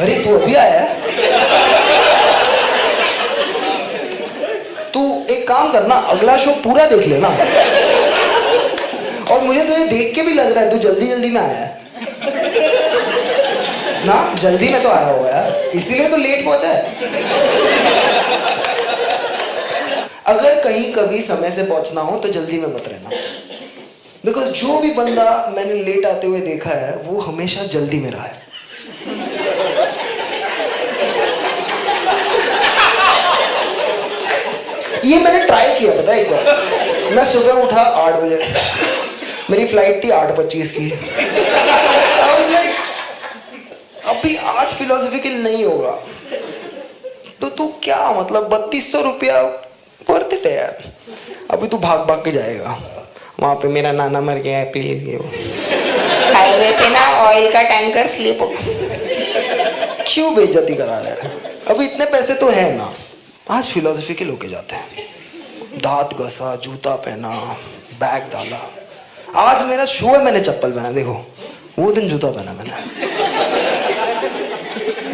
अरे तू अभी आया है? तू एक काम करना, अगला शो पूरा देख लेना। और मुझे तुझे देख के भी लग रहा है तू जल्दी जल्दी में आया है ना। जल्दी में तो आया हुआ है, इसीलिए तो लेट पहुंचा है। अगर कहीं कभी समय से पहुंचना हो तो जल्दी में मत रहना, बिकॉज जो भी बंदा मैंने लेट आते हुए देखा है वो हमेशा जल्दी में रहा है। ये मैंने ट्राई किया, पता है एक बार मैं सुबह उठा 8 बजे, मेरी फ्लाइट थी 8:25 की। like, अभी आज फिलोसॉफिकल नहीं होगा तो तू क्या मतलब 3200 रुपया वर्थ इट है यार। अभी तू भाग भाग के जाएगा, वहां पे मेरा नाना मर गया है प्लीज, ये वो हाईवे पे ना ऑयल का टैंकर स्लिप हो। क्यों बेइज्जती करा रहा है? अभी इतने पैसे तो है ना। आज फिलोसॉफी के लोग जाते हैं, दांत घसा, जूता पहना, बैग डाला। आज मेरा शो है, मैंने चप्पल पहना, देखो वो दिन जूता पहना मैंने।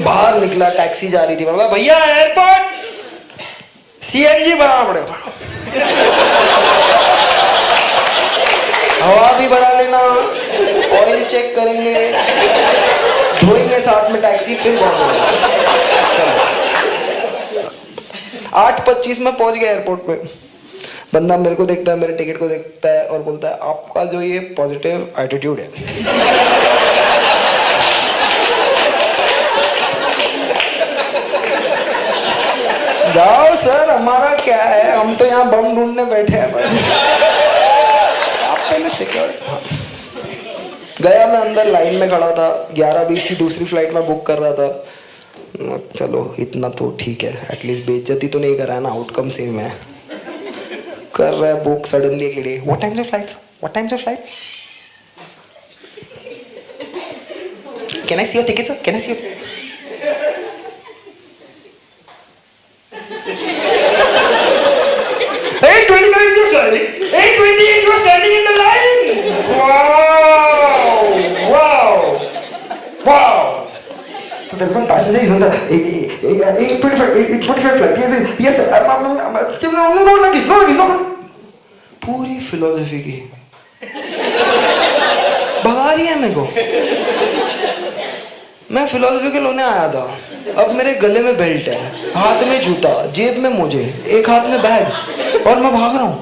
बाहर निकला, टैक्सी जा रही थी, बोला भैया एयरपोर्ट सीएनजी बनाना पड़ेगा, हवा भी भरा लेना, ऑयल चेक करेंगे, धोएंगे साथ में टैक्सी, फिर जाएंगे। 8:25 में पहुंच गया एयरपोर्ट पे। बंदा मेरे को देखता है, मेरे टिकट को देखता है और बोलता है आपका जो ये पॉजिटिव एटीट्यूड है। जाओ सर, हमारा क्या है, हम तो यहाँ बम ढूंढने बैठे हैं बस। आप पहले सिक्योर। हाँ। गया मैं अंदर, लाइन में खड़ा था, 11:20 की दूसरी फ्लाइट में बुक कर रहा था। चलो इतना तो ठीक है, एटलीस्ट बेइज्जती तो नहीं कर रहा है ना, आउटकम सेम है। कर रहा है बुक, सडनली एक lady, what time your flight, what time your flight, can I see your ticket sir, can I see your. 8:25 you're standing. 8:28 you're standing in the line. Wow. So there's one passenger is on the 8:25 flight. Yes sir. No luggage. पूरी philosophy की भगा रही है मेरे को। मैं philosophy के लोने आया था, अब मेरे गले में बेल्ट है, हाथ में जूता, जेब में मोजे, एक हाथ में बैग और मैं भाग रहा हूँ।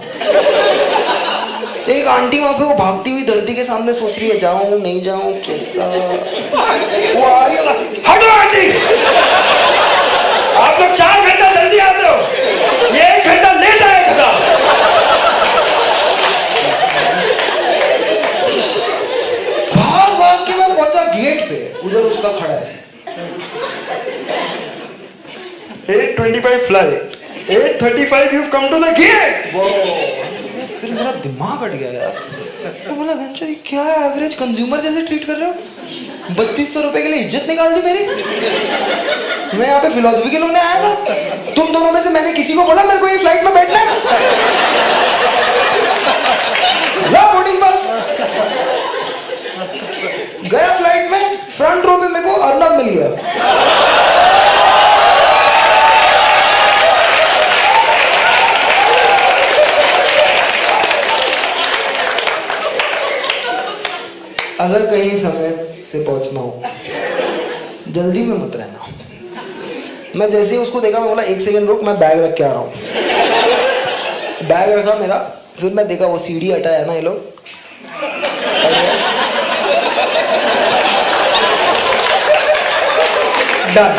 एक आंटी वहां पे वो भागती हुई धरती के सामने सोच रही है जाऊं नहीं जाऊं कैसा। वो आ रही है, हटो आंटी, आप लोग 4 घंटा जल्दी आते हो, ये 1 घंटा लेट आएगा। भाग भाग के मैं पहुंचा गेट पे, उधर उसका खड़ा है। 8:25 flight. 8:35 you've come to the gate. फिर मेरा दिमाग हट गया यार। तो बोला वेंचर क्या एवरेज कंज्यूमर जैसे ट्रीट कर रहे हो, 3200 रुपए के लिए इज्जत निकाल दी मेरी। मैं यहाँ पे फिलोसफी के लोग आया था, तुम दोनों में से मैंने किसी को बोला मेरे को ये फ्लाइट में बैठना है? ला बोर्डिंग पास। गया फ्लाइट में, फ्रंट रो पे मेरे को अर्नब मिल गया। अगर कहीं समय से पहुंचना हो जल्दी में मत रहना। मैं जैसे ही उसको देखा मैं बोला 1 सेकंड रुक, मैं बैग रख के आ रहा हूँ। बैग रखा मेरा, फिर मैं देखा वो सीढ़ी हटाया ना ये लोग, डन।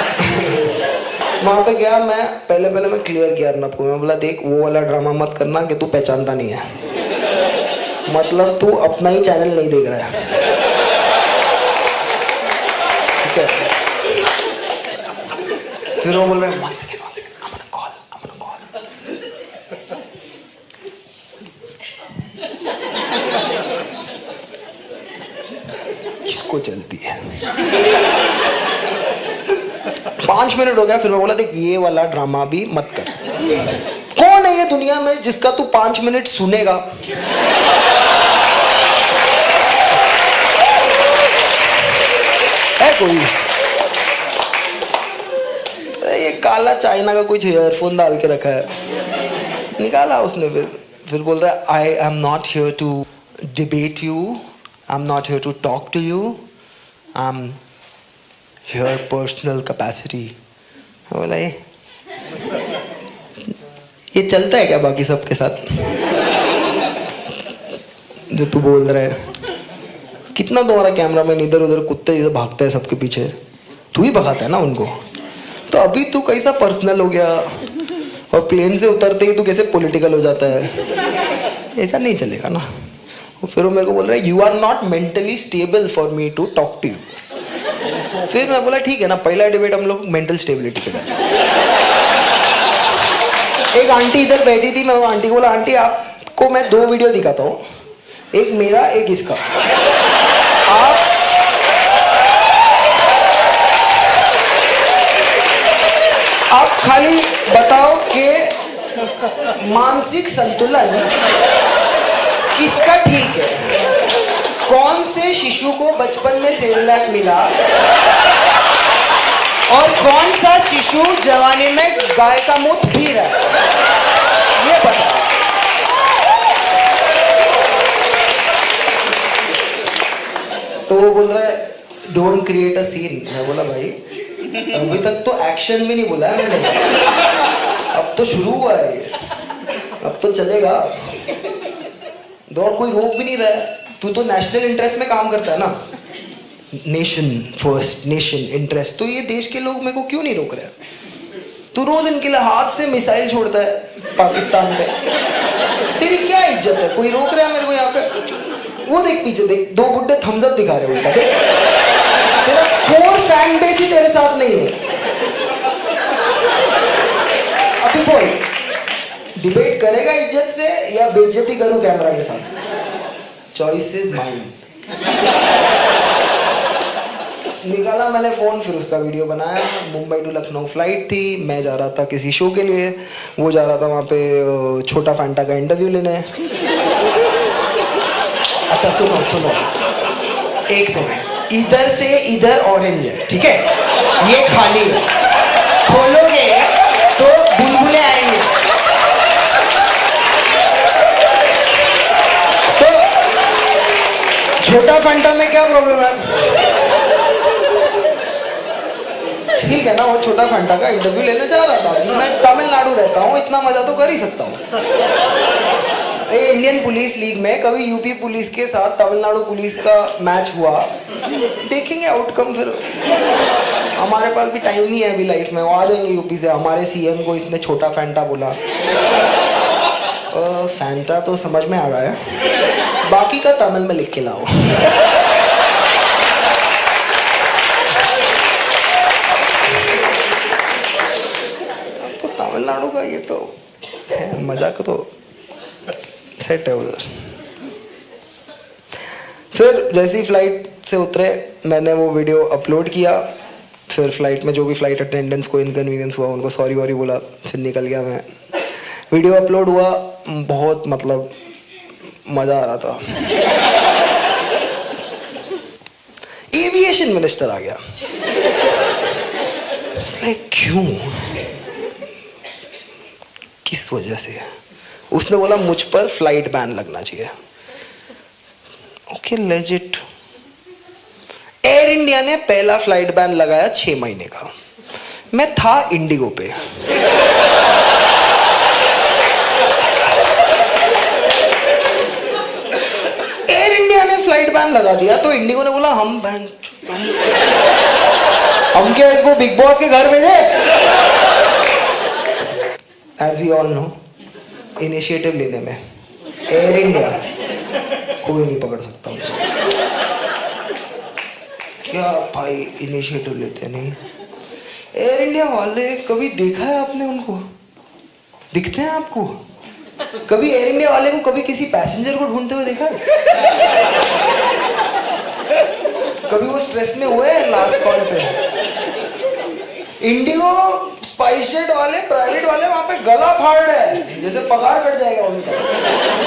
वहां पे गया मैं, पहले मैं क्लियर किया अर्नब को, मैं बोला देख वो वाला ड्रामा मत करना कि तू पहचानता नहीं है, मतलब तू अपना ही चैनल नहीं देख रहा है, ठीक है। फिर वो बोल रहा है 1 सेकंड I'm gonna call. किसको जल्दी है? 5 मिनट हो गया, फिर मैं बोला देख ये वाला ड्रामा भी मत कर। कौन है ये दुनिया में जिसका तू 5 मिनट सुनेगा? है कोई? काला चाइना का कुछ ईयरफोन डाल के रखा है, निकाला उसने। फिर बोल रहा है I am not here to debate you, I am not here to talk to you, I am here personal capacity. बोला ये चलता है क्या बाकी सबके साथ जो तू बोल रहा है? कितना तुम्हारा कैमरामैन इधर उधर कुत्ते जैसे भागता है सबके पीछे, तू ही भगाता है ना उनको। तो अभी तू कैसा पर्सनल हो गया, और प्लेन से उतरते ही तू कैसे पॉलिटिकल हो जाता है? ऐसा नहीं चलेगा ना। फिर वो मेरे को बोल रहा है you are not mentally stable for me to talk to you. फिर मैं बोला ठीक है ना, पहला डिबेट हम लोग मेंटल स्टेबिलिटी पे करते हैं। एक आंटी इधर बैठी थी, मैं वो आंटी को बोला आंटी आपको मैं 2 वीडियो दिखाता हूँ, एक मेरा एक इसका, आप खाली बताओ कि मानसिक संतुलन किसका ठीक है, कौन से शिशु को बचपन में सेरेलैक मिला और कौन सा शिशु जवानी में गाय का मूत पी रहा है, ये बताओ। तो वो बोल रहा है डोंट क्रिएट अ सीन। मैं बोला भाई अभी तक तो एक्शन भी नहीं बोला है मैंने, अब तो शुरू हुआ है ये, अब तो चलेगा, दौड़ कोई रोक भी नहीं रहा है। तू तो नेशनल इंटरेस्ट में काम करता है ना, नेशन फर्स्ट, नेशन इंटरेस्ट, तो ये देश के लोग मेरे को क्यों नहीं रोक रहे? तू रोज इनके लिए हाथ से मिसाइल छोड़ता है पाकिस्तान पे, तेरी क्या इज्जत है? कोई रोक रहा है मेरे को यहाँ पे? वो देख पीछे देख, 2 बुड्ढे थम्स अप दिखा रहे उल्टा, देख तेरा कोर फैन बेस ही तेरे साथ नहीं है। अभी बोल डिबेट करेगा इज्जत से या बेइज्जती करूं कैमरा के साथ? Choice is mine. निकाला मैंने फोन, फिर उसका वीडियो बनाया। मुंबई टू लखनऊ फ्लाइट थी, मैं जा रहा था किसी शो के लिए, वो जा रहा था वहाँ पे छोटा फैंटा का इंटरव्यू लेने। अच्छा सुनो सुनो, एक सेकंड, इधर से इधर ऑरेंज है, ठीक है, ये खाली है, खोलोगे तो बुलबुले आएंगे। तो छोटा फंटा में क्या प्रॉब्लम है? ठीक है ना, वो छोटा फंटा का इंटरव्यू लेने जा रहा था। मैं तमिलनाडु रहता हूँ, इतना मजा तो कर ही सकता हूँ। इंडियन पुलिस लीग में कभी यूपी पुलिस के साथ तमिलनाडु पुलिस का मैच हुआ, देखेंगे आउटकम। फिर हमारे पास भी टाइम नहीं है अभी लाइफ में, वो आ जाएंगे यूपी से। हमारे सीएम को इसने छोटा फैंटा बोला, फैंटा तो समझ में आ रहा है, बाकी का तमिल में लिख के लाओ। तो तमिलनाडु का ये तो है, मजाक तो सेट है उधर। फिर जैसी फ्लाइट से उतरे मैंने वो वीडियो अपलोड किया। फिर फ्लाइट में जो भी फ्लाइट अटेंडेंट्स को इनकन्वीनियंस हुआ उनको सॉरी वॉरी बोला, फिर निकल गया मैं। वीडियो अपलोड हुआ, बहुत मतलब मज़ा आ रहा था। एविएशन मिनिस्टर आ गया, लाइक क्यों, किस वजह से? उसने बोला मुझ पर फ्लाइट बैन लगना चाहिए। Okay legit. एयर इंडिया ने पहला फ्लाइट बैन लगाया 6 महीने का, मैं था इंडिगो पे। एयर इंडिया ने फ्लाइट बैन लगा दिया तो इंडिगो ने बोला हम क्या इसको बिग बॉस के घर भेजे? As we all know, initiative लेने में एयर इंडिया कोई नहीं पकड़ सकता। क्या भाई इनिशिएटिव लेते नहीं? एयर इंडिया वाले कभी देखा है आपने उनको? दिखते हैं आपको? कभी एयर इंडिया वाले को कभी किसी पैसेंजर को ढूंढते हुए देखा है? कभी वो स्ट्रेस में हुए हैं लास्ट कॉल पे? इंडिगो स्पाइस जेट वाले, प्राइवेट वाले वहां पे गला फाड़ रहे हैं जैसे पगार कट जाएगा उनका।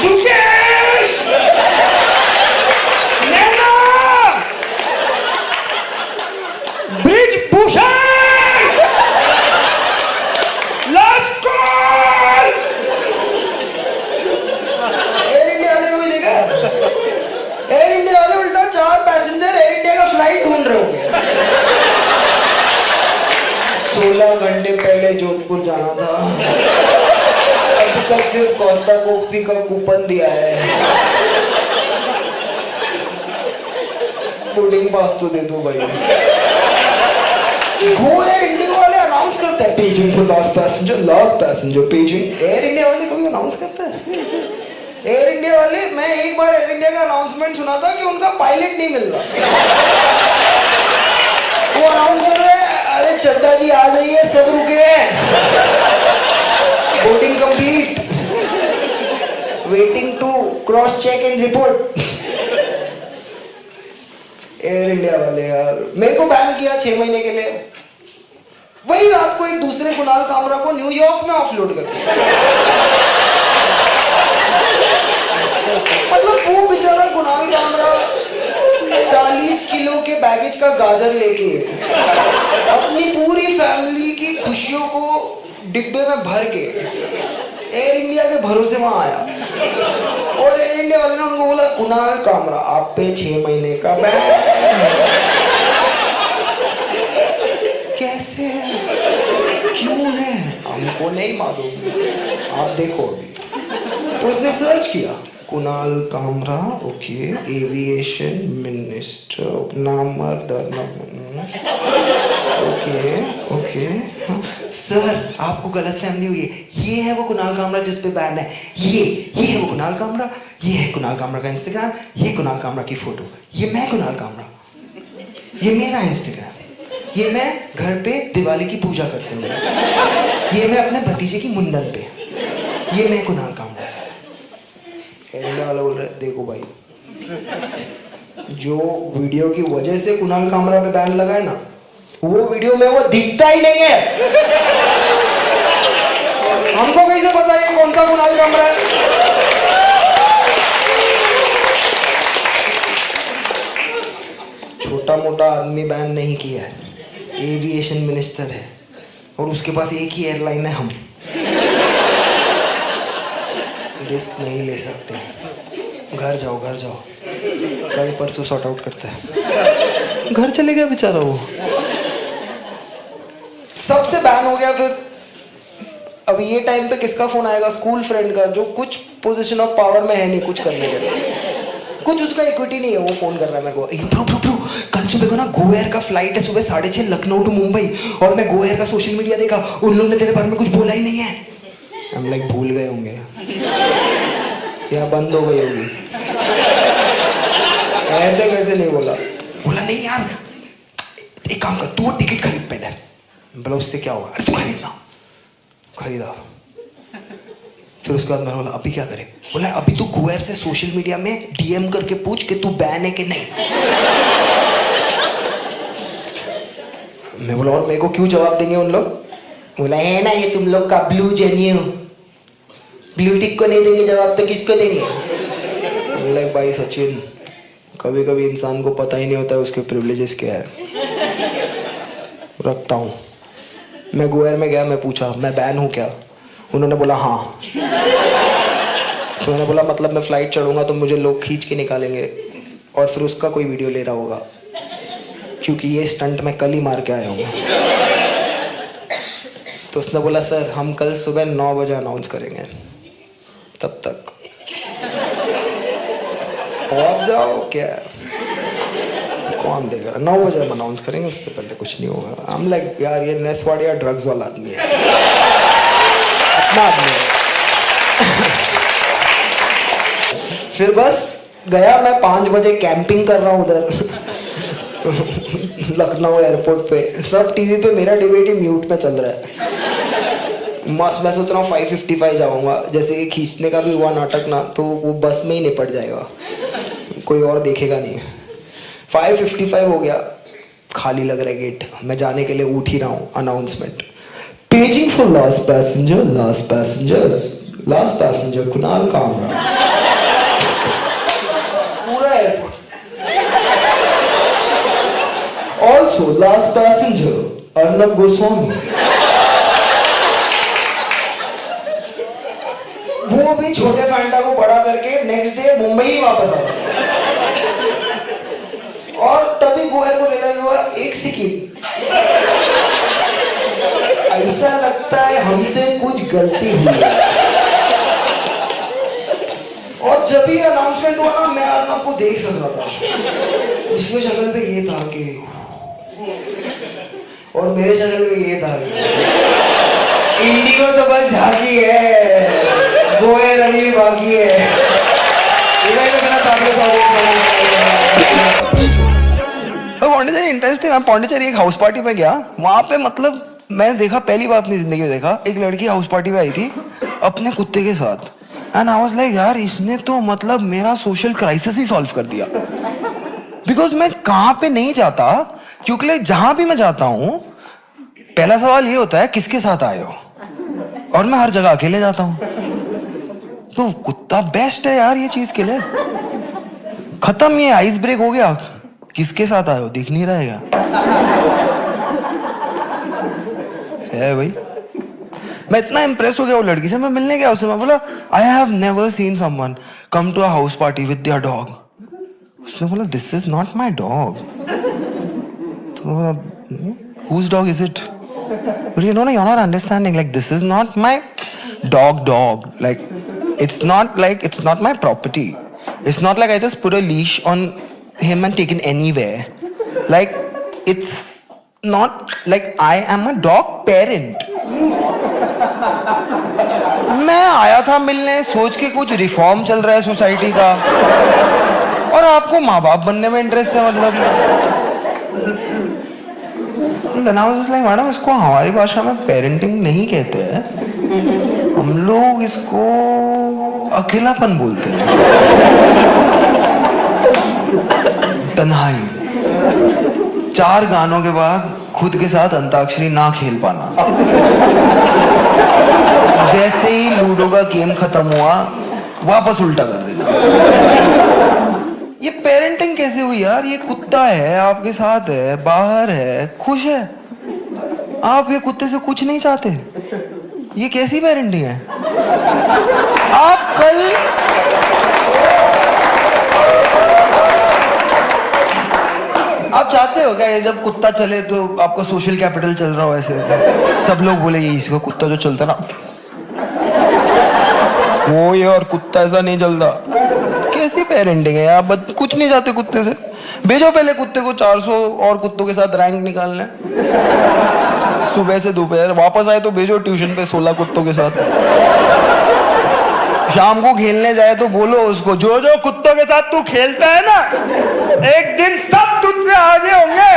सुकेश! नैना! ब्रिज भूषण! 16 घंटे पहले जोधपुर जाना था, अभी तक सिर्फ कोस्टा कॉफी का कूपन दिया है। बोर्डिंग पास तो दे दो भाई। गो एयर इंडिया वाले अनाउंस करते हैं paging for last passenger paging. Air India वाले कभी अनाउंस करते हैं? एयर इंडिया वाले, मैं एक बार एयर इंडिया का अनाउंसमेंट सुना था कि उनका पायलट नहीं मिल रहा। वो अनाउंस कर रहे हैं, अरे चड्डा जी आ जाइए, सब रुके हैं, boarding complete, waiting to cross check and report. Air India वाले यार, मेरे को बैन किया 6 महीने के लिए। वही रात को एक दूसरे कुणाल कामरा को न्यूयॉर्क में ऑफलोड कर दिया। मतलब वो बेचारा कुणाल कामरा 40 किलो के बैगेज का गाजर लेके अपनी पूरी फैमिली की खुशियों को डिब्बे में भर के एयर इंडिया के भरोसे वहां आया, और एयर इंडिया वाले ने उनको बोला, कुणाल कामरा आप पे 6 महीने का बैन है। कैसे है, क्यों है, हमको नहीं मालूम, आप देखो अभी। तो उसने सर्च किया, Kunal Kamra, okay, aviation minister, okay. Sir आपको गलत फहमी हुई है, ये है वो कुणाल कामरा जिस पे बैन है, ये है वो कुणाल कामरा, ये है कुणाल कामरा का इंस्टाग्राम, ये कुणाल कामरा की फोटो, ये मैं कुणाल कामरा, ये मेरा इंस्टाग्राम, ये मैं घर पे दिवाली की पूजा करते हुए, ये मैं अपने भतीजे की मुंडन पे, ये मैं कुणाल कामरा। एरिया वाला बोल रहे, देखो भाई, जो वीडियो की वजह से कुणाल कामरा पे बैन लगा है ना, वो वीडियो में वो दिखता ही नहीं है। हमको कैसे पता है कौन सा कुणाल कामरा है? छोटा मोटा आदमी बैन नहीं किया है, एविएशन मिनिस्टर है, और उसके पास एक ही एयरलाइन है, हम रिस्क नहीं ले सकते। घर जाओ, कल परसों सॉर्ट आउट करते हैं। घर चले गया बेचारा वो, सबसे बैन हो गया। फिर अब ये टाइम पे किसका फोन आएगा? स्कूल फ्रेंड का, जो कुछ पोजीशन ऑफ पावर में है नहीं कुछ करने के, कुछ उसका इक्विटी नहीं है, वो फोन कर रहा है मेरे को, ब्रो कल सुबह को ना गो एयर का फ्लाइट है सुबह 6:30 लखनऊ टू मुंबई, और मैं गो एयर का सोशल मीडिया देखा, उन लोगों ने तेरे बारे में कुछ बोला ही नहीं है। हम लाइक भूल गए होंगे या बंद हो गई होगी। ऐसे कैसे नहीं बोला? बोला नहीं यार, एक काम कर, तू वो टिकट खरीद पहले। बोला उससे क्या होगा? अरे तू खरीदा। फिर उसके बाद मैंने बोला अभी क्या करे? बोला अभी तू गो एयर से सोशल मीडिया में डीएम करके पूछ कि तू बैन है कि नहीं। मैं बोला और मेरे को क्यों जवाब देंगे उन लोग? बोला है ना ये तुम लोग का ब्लू जेन्यू, ब्लू टिक को नहीं देंगे जवाब तो किसको देंगे? बोला भाई सचिन, कभी कभी इंसान को पता ही नहीं होता है उसके प्रिविलेजेस क्या है। रखता हूँ। मैं गो एयर में गया, मैं पूछा मैं बैन हूँ क्या? उन्होंने बोला हाँ। तो मैंने बोला मतलब मैं फ्लाइट चढ़ूंगा तो मुझे लोग खींच के निकालेंगे और फिर उसका कोई वीडियो ले रहा होगा, क्योंकि ये स्टंट मैं कल ही मार के आया हूँ। तो उसने बोला सर हम कल सुबह 9 बजे अनाउंस करेंगे, तब तक पहुंच जाओ। क्या कौन देगा? 9 बजे हम अनाउंस करेंगे, उससे पहले कुछ नहीं होगा। हम लाइक यार ये नेस्वाड़िया ड्रग्स वाला आदमी है, अपना आदमी है। फिर बस गया मैं 5 बजे कैंपिंग कर रहा हूँ उधर लखनऊ एयरपोर्ट पे। सब टीवी पे मेरा डिबेट म्यूट में चल रहा है। मस्त मैं सोच रहा हूँ 5:55 जाऊँगा, जैसे ये खींचने का भी हुआ नाटक ना तो वो बस में ही निपट जाएगा, कोई और देखेगा नहीं। 5:55 हो गया, खाली लग रहा है गेट। मैं जाने के लिए उठ ही रहा हूँ। Announcement, paging for last passenger Kunal Kamra. पूरा airport. Also last passenger Arnab Goswami. वो भी छोटे फैंटा को बड़ा करके नेक्स्ट डे मुंबई ही वापस आ गया। और तभी गोयर को रियलाइज हुआ एक सेकंड ऐसा लगता है हमसे कुछ गलती हुई है। और जब भी अनाउंसमेंट हुआ ना, मैं अर्नब को देख सक रहा था। उसकी शक्ल पे ये था कि, और मेरे शक्ल पे ये था कि इंडिगो तो बस झांकी है, गोए रवि भी बाकी है। पौंडीचेरी इंटरेस्टिंग है। पौंडीचेरी एक हाउस पार्टी में गया, वहां पे मतलब मैंने देखा, पहली बार अपनी जिंदगी में देखा, एक लड़की हाउस पार्टी में आई थी अपने कुत्ते के साथ। एंड आई वाज लाइक यार, इसने तो मतलब मेरा सोशल क्राइसिस ही सॉल्व कर दिया। बिकॉज मैं कहाँ पे नहीं जाता, क्योंकि जहां भी मैं जाता हूँ पहला सवाल ये होता है किसके साथ आए हो, और मैं हर जगह अकेले जाता हूँ। तो कुत्ता बेस्ट है यार ये चीज के लिए। खत्म, ये आइस ब्रेक हो गया, किसके साथ आए हो दिख नहीं रहेगा है भाई। मैं इतना इंप्रेस हो गया वो लड़की से, मैं मिलने गया उससे, मैं बोला I have never seen someone come to a house party with their dog. उसने बोला this is not my dog. तो बोला whose dog is it? But you know, you're not understanding. Like, this is not my dog. Like, it's not my property. It's not like I just put a leash on him and take him anywhere. Like, it's not like I am a dog parent. मैं आया था मिलने सोच के कुछ reform चल रहा है सोसाइटी का, और आपको माँ बाप बनने में इंटरेस्ट है मतलब। Then I was just like, madam इसको हमारी भाषा में पेरेंटिंग नहीं कहते हैं, हम लोग इसको अकेलापन बोलते हैं, तन्हाई। 4 गानों के बाद खुद के साथ अंताक्षरी ना खेल पाना, जैसे ही लूडो का गेम खत्म हुआ वापस उल्टा कर देना। ये पेरेंटिंग कैसे हुई यार? ये कुत्ता है आपके साथ है, बाहर है, खुश है, आप ये कुत्ते से कुछ नहीं चाहते। ये कैसी पेरेंटिंग है? आप कल आप चाहते हो क्या ये जब कुत्ता चले तो आपका सोशल कैपिटल चल रहा हो, ऐसे सब लोग बोले ये इसका कुत्ता जो चलता ना वो ये, और कुत्ता ऐसा नहीं चलता। कैसी पेरेंटिंग है आप? कुछ नहीं चाहते कुत्ते से? भेजो पहले कुत्ते को 400 और कुत्तों के साथ रैंक निकालने, सुबह से दोपहर, वापस आए तो भेजो ट्यूशन पे 16 कुत्तों के साथ। शाम को खेलने जाए तो बोलो उसको जो जो कुत्तों के साथ तू खेलता है ना, एक दिन सब तुझसे आगे होंगे।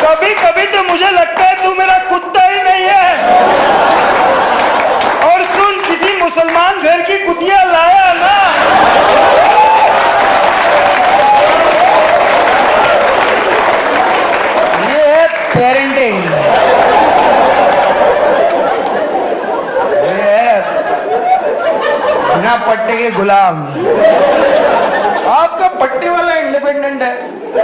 कभी कभी तो मुझे लगता है तू मेरा कुत्ता ही नहीं है। और सुन, किसी मुसलमान घर की कुतिया लाया ना, ये है पेरेंटिंग। ये है बिना पट्टे के गुलाम। आपका पट्टे वाला इंडिपेंडेंट है,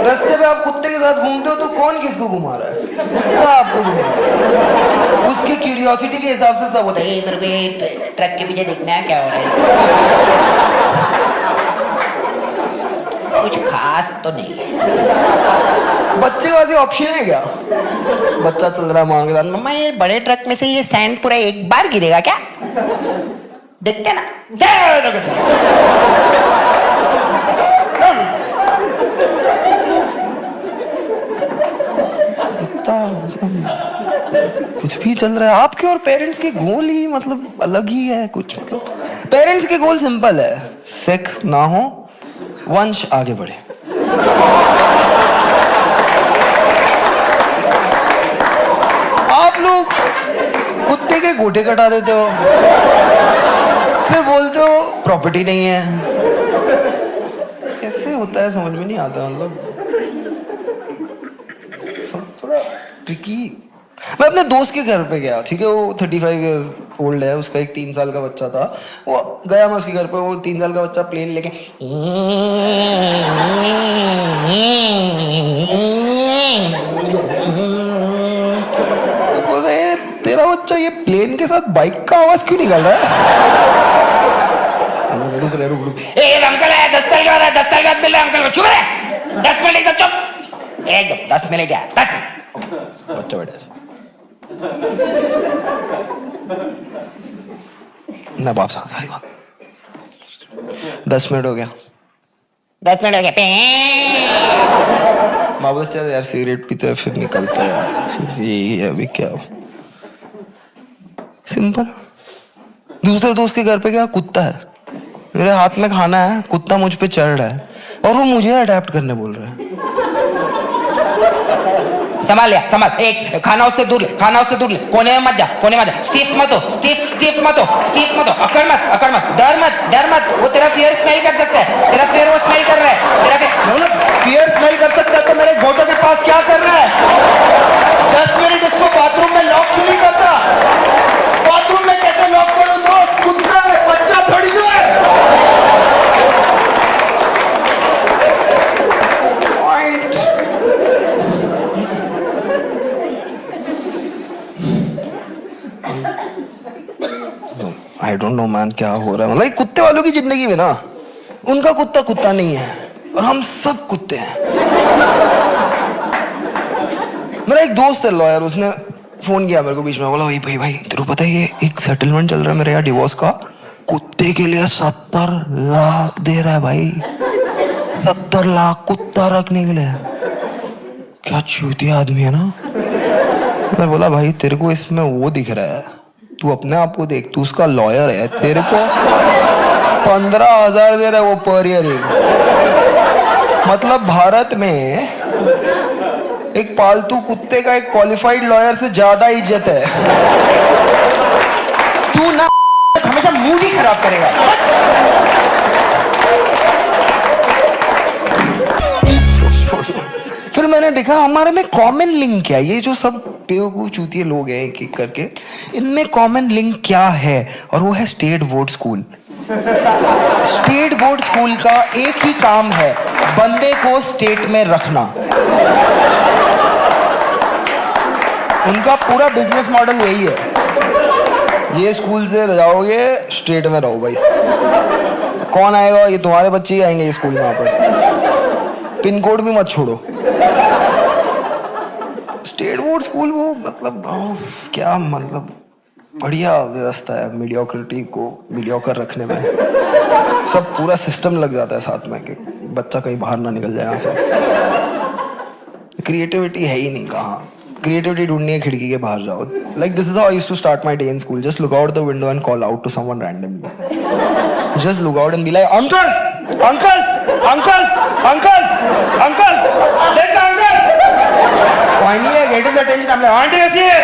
रास्ते पे आप कुत्ते के साथ घूमते हो तो कौन किसको घुमा रहा है? कुत्ता आपको घुमा रहा है। उसकी क्यूरियोसिटी के हिसाब से सब होता है, मेरे को ये ट्रक के पीछे देखना है क्या हो रहा है, कुछ खास तो नहीं है। बच्चे के पास ये ऑप्शन है क्या? बच्चा चल रहा है मांग रहा, मम्मा ये बड़े ट्रक में से ये सैंड पूरा एक बार गिरेगा क्या? देखते ना, कुछ भी चल रहा है। आपके और पेरेंट्स के गोल ही मतलब अलग ही है कुछ। मतलब पेरेंट्स के गोल सिंपल है, सेक्स ना हो, वंश आगे बढ़े। आप लोग कुत्ते के गोटे कटा देते हो, फिर बोलते हो प्रॉपर्टी नहीं है। कैसे होता है समझ में नहीं आता। मतलब सब थोड़ा ट्रिकी। मैं अपने दोस्त के घर पे गया, ठीक है, वो 35 ईयर्स ओल्ड है, उसका एक 3 साल का बच्चा था। वो गया मैं उसके घर पे, वो 3 साल का बच्चा प्लेन लेके बोल रहे तेरा बच्चा ये प्लेन के साथ बाइक का आवाज क्यों निकल रहा है? रुक अंकल है 10 साल का है, 10 साल का मिल रहा है अंकल को, चुप रहे 10 मिनट एकदम चुप, एकदम 10 मिनट क्या 10 मिनट। बच्चा बैठा मैं वापस आता हूँ। 10 मिनट हो गया। 10 मिनट हो गया। माँ बोला चल यार सिगरेट पीते हैं फिर निकलते हैं। यही है अभी क्या सिंपल। दूसरे दोस्त के घर पे क्या कुत्ता है, मेरे हाथ में खाना है, कुत्ता मुझ पे चढ़ रहा है और वो मुझे अडेप्ट करने बोल रहा है। संभाल लिया, संभाल। एक खाना उससे दूर ले, खाना उससे दूर ले। कोने में मत जा, कोने में मत जा। स्टीफ मत हो, स्टीफ मत हो, स्टीफ मत हो। अकड़ मत, डर मत। वो तेरा फियर स्मेल कर सकता है, तेरा फियर वो स्मेल कर रहा है, तेरा फियर मतलब फियर स्मेल कर सकता है तो मेरे घोटों के पास क्या कर रहा है? 10 मिनट इसको बाथरूम में लॉक क्यों नहीं करता? बाथरूम में कैसे लॉक करूं दोस्त? कुत्ता है, बच्चा थोड़ी जो है। आई डोंट नो मैन क्या हो रहा है। मतलब कुत्ते वालों की जिंदगी में ना, उनका कुत्ता कुत्ता नहीं है और हम सब कुत्ते हैं। मेरा एक दोस्त है लॉयर, उसने फोन किया मेरे को बीच में, बोला भाई तेरे को पता है ये एक सेटलमेंट चल रहा है मेरे यहाँ डिवोर्स का, कुत्ते के लिए 70 लाख दे रहा है भाई। 70 लाख कुत्ता रखने के लिए। क्या चूतिया आदमी है ना। मैं बोला भाई तेरे को इसमें वो दिख रहा है, तू अपने आप को देख, तू उसका लॉयर है, तेरे को 15,000 दे रहा है वो पर ईयर। मतलब भारत में एक पालतू कुत्ते का एक क्वालिफाइड लॉयर से ज्यादा इज्जत है। तू ना हमेशा मूड ही खराब करेगा। फिर मैंने देखा हमारे में कॉमन लिंक क्या है। ये जो सब बेवकूफ चूतिए लोग हैं एक एक करके, इनमें कॉमन लिंक क्या है? और वो है state board school. State board school का एक ही काम है, बंदे को स्टेट में रखना। उनका पूरा बिजनेस मॉडल यही है, ये स्कूल से जाओगे स्टेट में रहो भाई। कौन आएगा? ये तुम्हारे बच्चे ही आएंगे स्कूल में वापस। पिन कोड भी मत छोड़ो। स्टेट बोर्ड स्कूल वो मतलब क्या मतलब बढ़िया व्यवस्था है मीडियोक्रिटी को मीडियोकर रखने में। सब पूरा सिस्टम लग जाता है साथ में कि बच्चा कहीं बाहर ना निकल जाए यहाँ से। क्रिएटिविटी है ही नहीं कहाँ। क्रिएटिविटी ढूंढनी है खिड़की के बाहर जाओ। Like this is how I used to start my day in school. Just look out the window and call out to someone randomly. Just look out and be like uncle uncle uncle uncle uncle देखना uncle. Finally, I get his attention. I'm like, aunty कैसी है?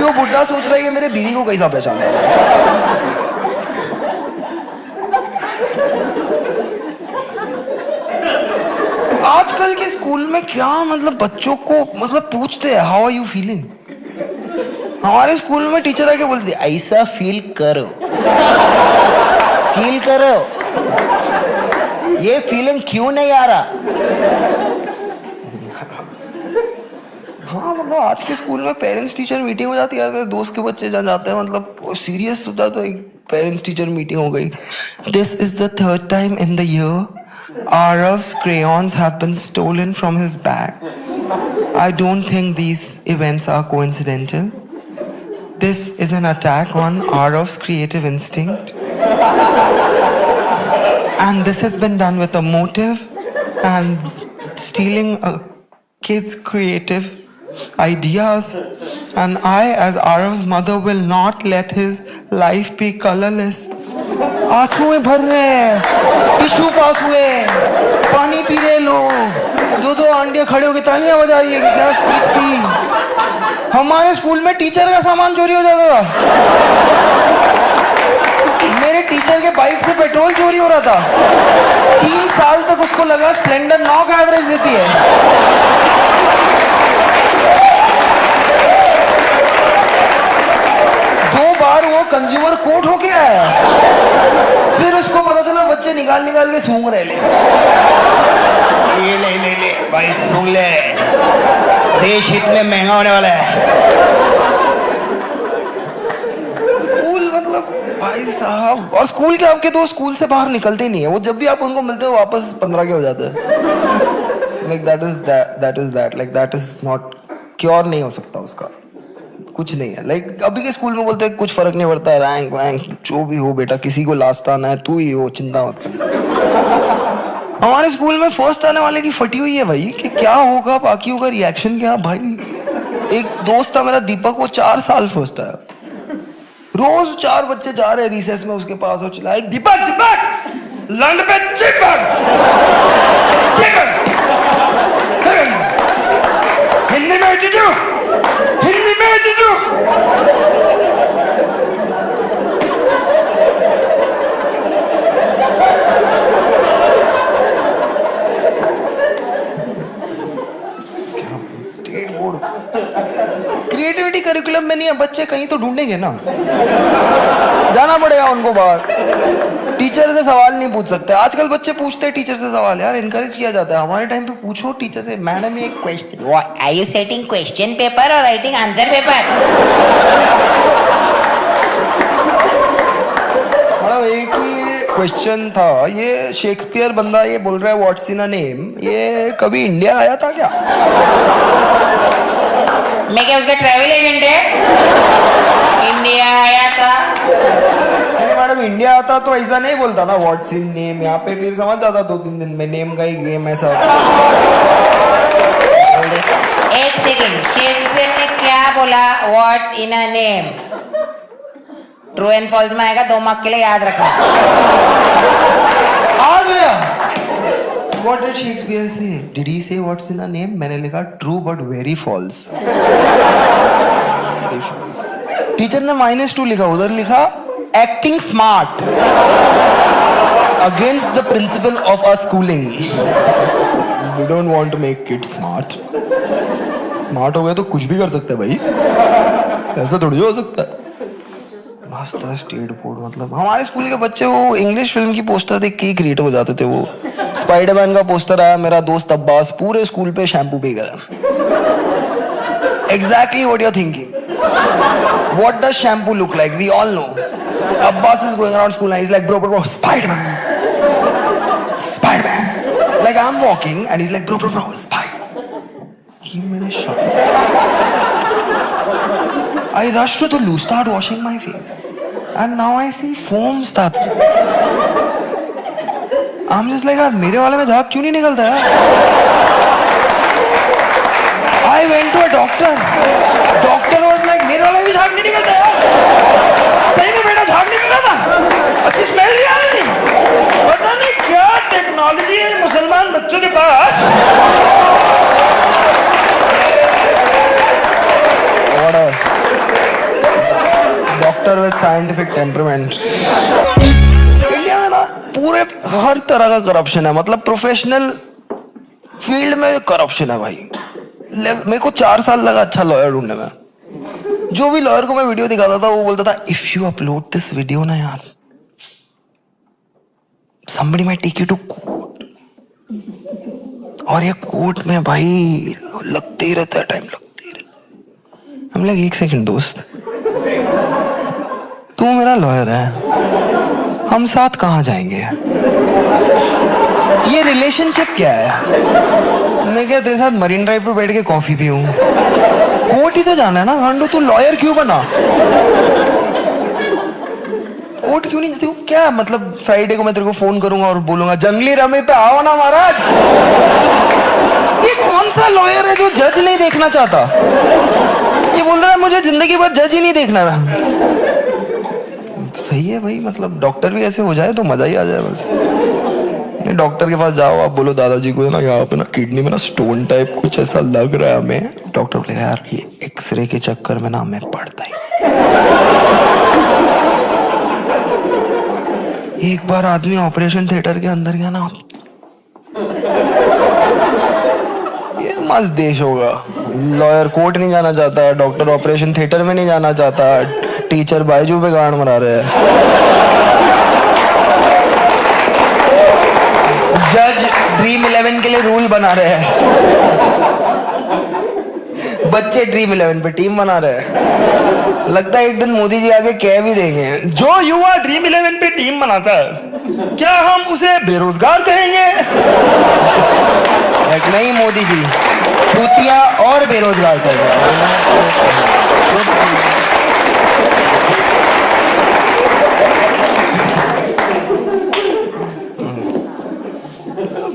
वो बुड्ढा सोच रहा है कि मेरे बीवी को कैसा पहचानता है। आजकल के स्कूल में क्या मतलब बच्चों को मतलब पूछते हैं हाउ आर यू फीलिंग। हमारे स्कूल में टीचर आके बोलती है ऐसा फील करो, फील करो। ये फीलिंग क्यों नहीं आ रहा? हाँ मतलब आज के स्कूल में पेरेंट्स टीचर मीटिंग हो जाती है। मेरे दोस्त के बच्चे जहाँ जाते हैं मतलब सीरियस हो जाता है। पेरेंट्स टीचर मीटिंग हो गई। This is the 3rd time in the year Arav's crayons have been stolen from his bag. I don't think these events are coincidental. This is an attack on Arav's creative instinct. And this has been done with a motive and stealing a kid's creative ideas. And I, as Arav's mother, will not let his life be colorless. आंसू में भर रहे हैं, tissue पास हुए, पानी P रहे लोग। 2 आंटियां खड़े होकर तालियां बजा रही है कि क्या स्पीच थी। हमारे स्कूल में टीचर का सामान चोरी हो जाता था। मेरे टीचर के बाइक से पेट्रोल चोरी हो रहा था। 3 साल तक उसको लगा स्प्लेंडर 9 का एवरेज देती है। वो कंज्यूमर कोर्ट होके आया। फिर उसको पता चला बच्चे निकाल के सूंघ रहे। ले भाई सूंघ ले, देश हित में महंगा होने वाला है। स्कूल मतलब भाई साहब, और स्कूल के आपके तो स्कूल से बाहर निकलते ही नहीं है। वो जब भी आप उनको मिलते हो वापस 15 के हो जाते हैं। Like that is not cure नहीं हो सकता उसका, कुछ नहीं है। लाइक अभी के स्कूल में बोलते हैं कुछ फर्क नहीं पड़ता, रैंक वैंक जो भी हो बेटा, किसी को लास्ट आना है, तू ही हो, चिंता मत कर। हमारे स्कूल में फर्स्ट आने वाले की फटी हुई है भाई कि क्या होगा, बाकियों का रिएक्शन क्या भाई। एक दोस्त था मेरा दीपक, वो 4 साल फर्स्ट आया, रोज 4 बच्चे जा रहे हैं रिसेस में उसके पास, वो चिल्लाए दीपक दीपक लंड पे चिपक चिपक। हिंदी में एटीट्यूड, हिंदी में attitude. State board creativity curriculum में नहीं है, बच्चे कहीं तो ढूंढेंगे ना, जाना पड़ेगा उनको बाहर। टीचर से सवाल नहीं पूछ सकते, आजकल बच्चे पूछते हैं टीचर से सवाल, यार इनकरेज किया जाता है। हमारे टाइम पे पूछो टीचर से, मैडम ये question, are you setting question paper और राइटिंग आंसर पेपर? मतलब एक ही क्वेश्चन था, ये शेक्सपियर बंदा ये बोल रहा है व्हाट्स इन अ नेम, ये कभी इंडिया आया था क्या? मैं क्या उसका ट्रैवल एजेंट है? इंडिया आया था। अरे मैडम इंडिया आता तो ऐसा नहीं बोलता ना व्हाट्स इन नेम, यहाँ पे फिर समझ जाता 2-3 दिन में, नेम का ही गेम ऐसा। एक सेकंड, शेक्सपियर ने क्या बोला what's in a name? True and false में आएगा, 2 मार्क के लिए याद रखना। आ गया। What did Shakespeare say? Did he say what's in a name? मैंने लिखा true but very false. Very false. Teacher ने -2 लिखा, उधर लिखा acting smart against the principle of our schooling. We don't want to make kids smart. Smart हो गया तो कुछ भी कर सकते हैं भाई, ऐसा थोड़ी हो सकता है। मस्त है स्टेट बोर्ड। मतलब हमारे स्कूल के बच्चे वो इंग्लिश फिल्म की पोस्टर देख के ही क्रिएट हो जाते थे। वो स्पाइडरमैन का पोस्टर आया, मेरा दोस्त अब्बास पूरे स्कूल पे शैम्पू पी गया। Exactly what you are thinking. What does shampoo look like? We all know. Abbas is going around school and he is like bro Spiderman Spiderman. Like I am walking and he is like bro spider. मैंने I rushed to the loo, start washing my face, and now I see foam starts. I'm just like, यार मेरे वाले में झाग क्यों नहीं निकलता है? I went to a doctor. Doctor was like, मेरे वाले में झाग नहीं निकलता यार। सही में बेटा झाग निकल रहा था, अच्छी स्मेल नहीं आ रही थी। पता नहीं क्या टेक्नोलॉजी है मुसलमान बच्चों के पास। Doctor with scientific temperament. India में ना पूरे हर तरह का करप्शन है, मतलब प्रोफेशनल फील्ड में करप्शन है भाई। मेरे को 4 साल लगा अच्छा लॉयर ढूंढने में। जो भी लॉयर को मैं वीडियो दिखाता था वो बोलता था if you upload this video ना यार, somebody might take you to court। और ये कोर्ट में भाई लगते ही रहता है टाइम, लगते ही रहता है। हम लोग एक सेकंड दोस्त, तू मेरा लॉयर है, हम साथ कहाँ जाएंगे? ये रिलेशनशिप क्या है? मैं क्या तेरे साथ मरीन ड्राइव पे बैठ के कॉफी पीऊं? कोर्ट ही तो जाना है ना गांडू, तू लॉयर क्यों बना? कोर्ट क्यों नहीं जाती? क्या मतलब फ्राइडे को मैं तेरे को फोन करूंगा और बोलूंगा जंगली रमी पे आओ ना महाराज। ये कौन सा लॉयर है जो जज नहीं देखना चाहता? ये बोल रहा है मुझे जिंदगी भर जज ही नहीं देखना है। सही है भाई, मतलब डॉक्टर भी ऐसे हो जाए तो मजा ही आ जाए बस। नहीं डॉक्टर के पास जाओ, आप बोलो दादाजी को ना यहाँ पे ना किडनी में ना स्टोन टाइप कुछ ऐसा लग रहा है हमें। डॉक्टर बोलेगा यार ये एक्सरे के चक्कर में ना हमें पड़ता ही। एक बार आदमी ऑपरेशन थिएटर के अंदर गया ना, ये मस्त देश होगा। लॉयर कोर्ट नहीं जाना चाहता, डॉक्टर ऑपरेशन थिएटर में नहीं जाना चाहता, टीचर बायजू पे गांड मरा रहे हैं, जज ड्रीम 11 के लिए रूल बना रहे हैं, बच्चे ड्रीम 11 पे टीम बना रहे हैं। लगता है एक दिन मोदी जी आगे कह भी देंगे जो युवा ड्रीम 11 पे टीम बनाता है क्या हम उसे बेरोजगार कहेंगे? लाइक नहीं मोदी जी, चूतिया और बेरोजगार कर रहे हैं।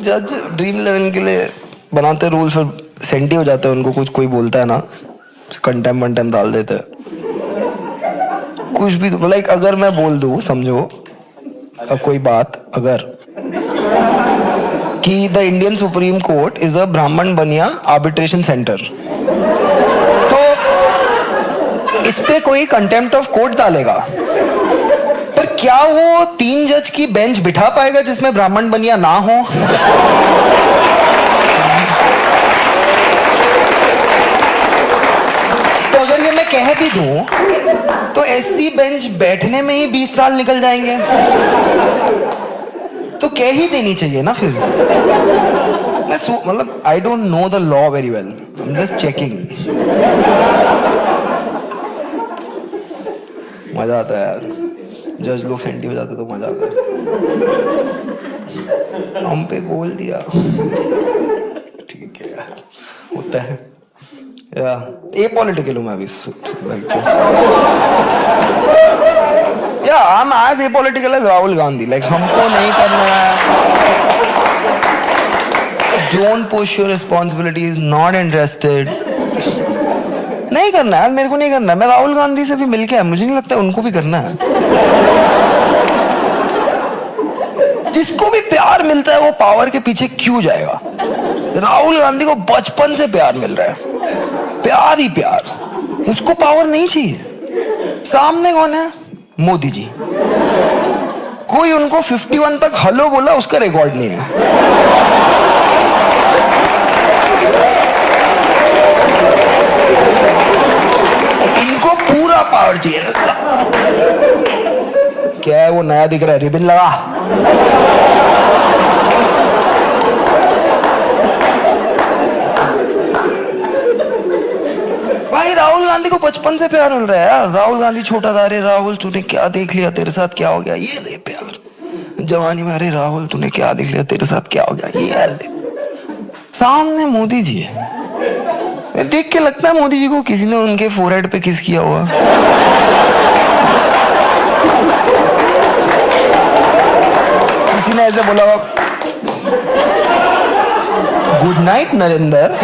जज ड्रीम 11 के लिए बनाते रूल, फिर सेंटी हो जाते हैं उनको, कुछ कोई बोलता है ना, कंटेम वंटेम डाल देते हैं कुछ भी। लाइक अगर मैं बोल दूं, समझो कोई बात अगर कि the Indian supreme court is a ब्राह्मण बनिया आर्बिट्रेशन सेंटर, तो इस पे कोई कंटेम्प्ट ऑफ कोर्ट डालेगा, पर क्या वो 3 जज की बेंच बिठा पाएगा जिसमें ब्राह्मण बनिया ना हो? तो अगर ये मैं कह भी दूं तो ऐसी बेंच बैठने में ही 20 साल निकल जाएंगे, तो कह ही देनी चाहिए ना फिर। मतलब I don't know the law very well, I am just checking. मजा आता है यार, जज लोग सेंटी हो जाते तो मजा आता है। हम पे बोल दिया, ठीक है यार, होता है यार। ए पॉलिटिकल हूँ मैं अभी, या I am as a political as Rahul Gandhi. Like हमको नहीं करना है, don't push your responsibilities, not interested, नहीं करना है मेरे को, नहीं करना है। मैं राहुल गांधी से भी मिलके आया, मुझे नहीं लगता उनको भी करना है। जिसको भी प्यार मिलता है वो पावर के पीछे क्यों जाएगा? राहुल गांधी को बचपन से प्यार मिल रहा है, प्यार ही प्यार, उसको पावर नहीं चाहिए। सामने कौन है? मोदी जी। कोई उनको 51 तक हेलो बोला, उसका रिकॉर्ड नहीं है। इनको पूरा पावर चाहिए। क्या है वो नया दिख रहा है, रिबन लगा। भाई राहुल गांधी को बचपन से प्यार मिल रहा है यार। राहुल गांधी छोटा था, अरे राहुल तूने क्या देख लिया, तेरे साथ क्या हो गया, ये ले प्यार। जवानी में, अरे राहुल तूने क्या देख लिया, तेरे साथ क्या हो गया, ये ले। सामने मोदी जी है, देख के लगता है मोदी जी को किसी ने उनके फोरहेड पे किस किया हुआ। किसी ने ऐसे बोला, good night Narendra.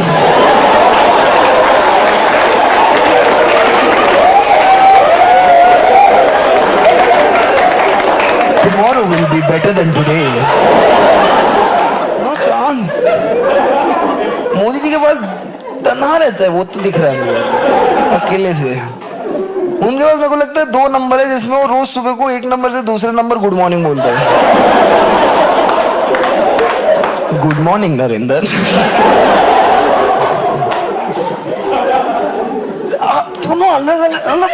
Tomorrow will be better than today. No chance. Modi ji के पास तन्हा रहता है, वो तो दिख रहा है मुझे अकेले से। उनके पास मेरे को लगता है 2 नंबर है जिसमें वो रोज सुबह को 1 नंबर से दूसरे नंबर गुड मॉर्निंग बोलता है। Good morning Narendra. दोनों अलग अलग।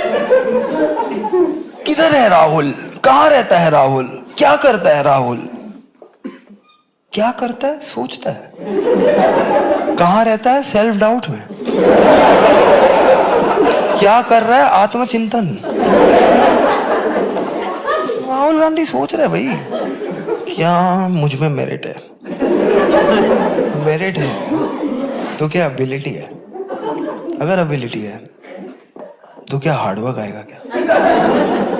किधर है राहुल? कहाँ रहता है राहुल? क्या करता है राहुल? क्या करता है? सोचता है। कहाँ रहता है? सेल्फ डाउट में। क्या कर रहा है? आत्मचिंतन। राहुल गांधी सोच रहा है भाई, क्या मुझ में मेरिट है? मेरिट है तो क्या एबिलिटी है? अगर एबिलिटी है तो क्या हार्डवर्क आएगा क्या?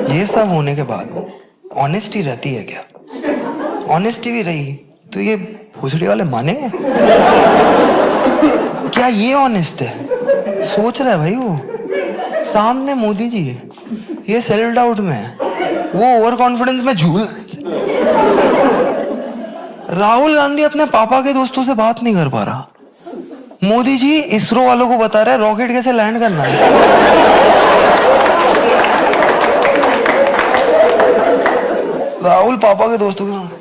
ये सब होने के बाद ऑनेस्टी रहती है क्या? ऑनेस्टी भी रही तो ये भोसड़ी वाले मानेंगे क्या? ये ऑनेस्ट है, सोच रहा है भाई वो। सामने मोदी जी, ये सेल्फ डाउट में है, वो ओवर कॉन्फिडेंस में झूल। राहुल गांधी अपने पापा के दोस्तों से बात नहीं कर पा रहा, मोदी जी इसरो वालों को बता रहे हैं रॉकेट कैसे लैंड करना है। राहुल पापा के दोस्तों के सामने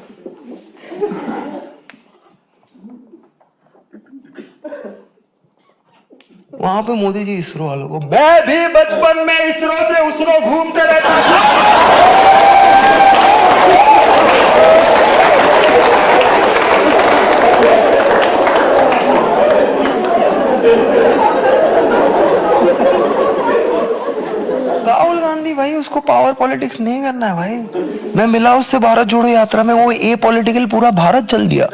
वहां पे मोदी जी इसरो वालों को, मैं भी बचपन में इसरो से उसरो घूमते रहता था। राहुल गांधी भाई, उसको पावर पॉलिटिक्स नहीं करना है भाई। मैं मिला उससे भारत जोड़ो यात्रा में, वो ए पॉलिटिकल पूरा भारत चल दिया।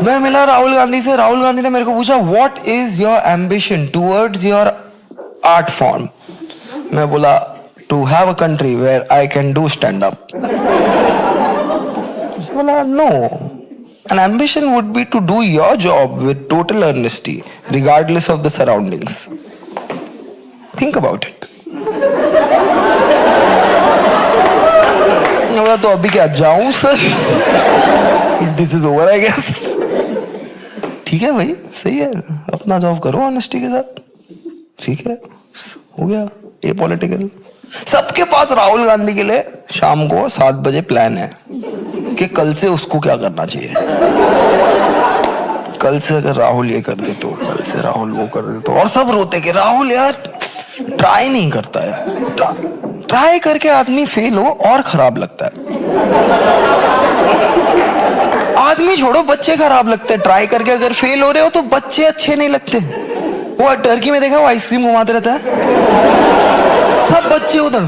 मैं मिला राहुल गांधी से, राहुल गांधी ने मेरे को पूछा what is your ambition towards your art form. मैं बोला to have a country where I can do stand up. बोला no, an ambition would be to do your job with total earnesty regardless of the surroundings. Think about it. बोला तो अभी क्या जाऊं sir? This is over I guess. ठीक है भाई, सही है, अपना जॉब करो ऑनेस्टी के साथ, ठीक है, हो गया। ए पॉलिटिकल। सबके पास राहुल गांधी के लिए शाम को 7 बजे प्लान है कि कल से उसको क्या करना चाहिए। कल से अगर राहुल ये कर दे तो कल से राहुल वो कर दे तो, और सब रोते कि राहुल यार ट्राई नहीं करता यार। ट्राई करके आदमी फेल हो और खराब लगता है। आदमी छोड़ो, बच्चे खराब लगते हैं। ट्राई करके अगर फेल हो रहे हो तो बच्चे अच्छे नहीं लगते। वो टर्की में देखा, वो आइसक्रीम घुमाते रहता है, सब बच्चे उधर।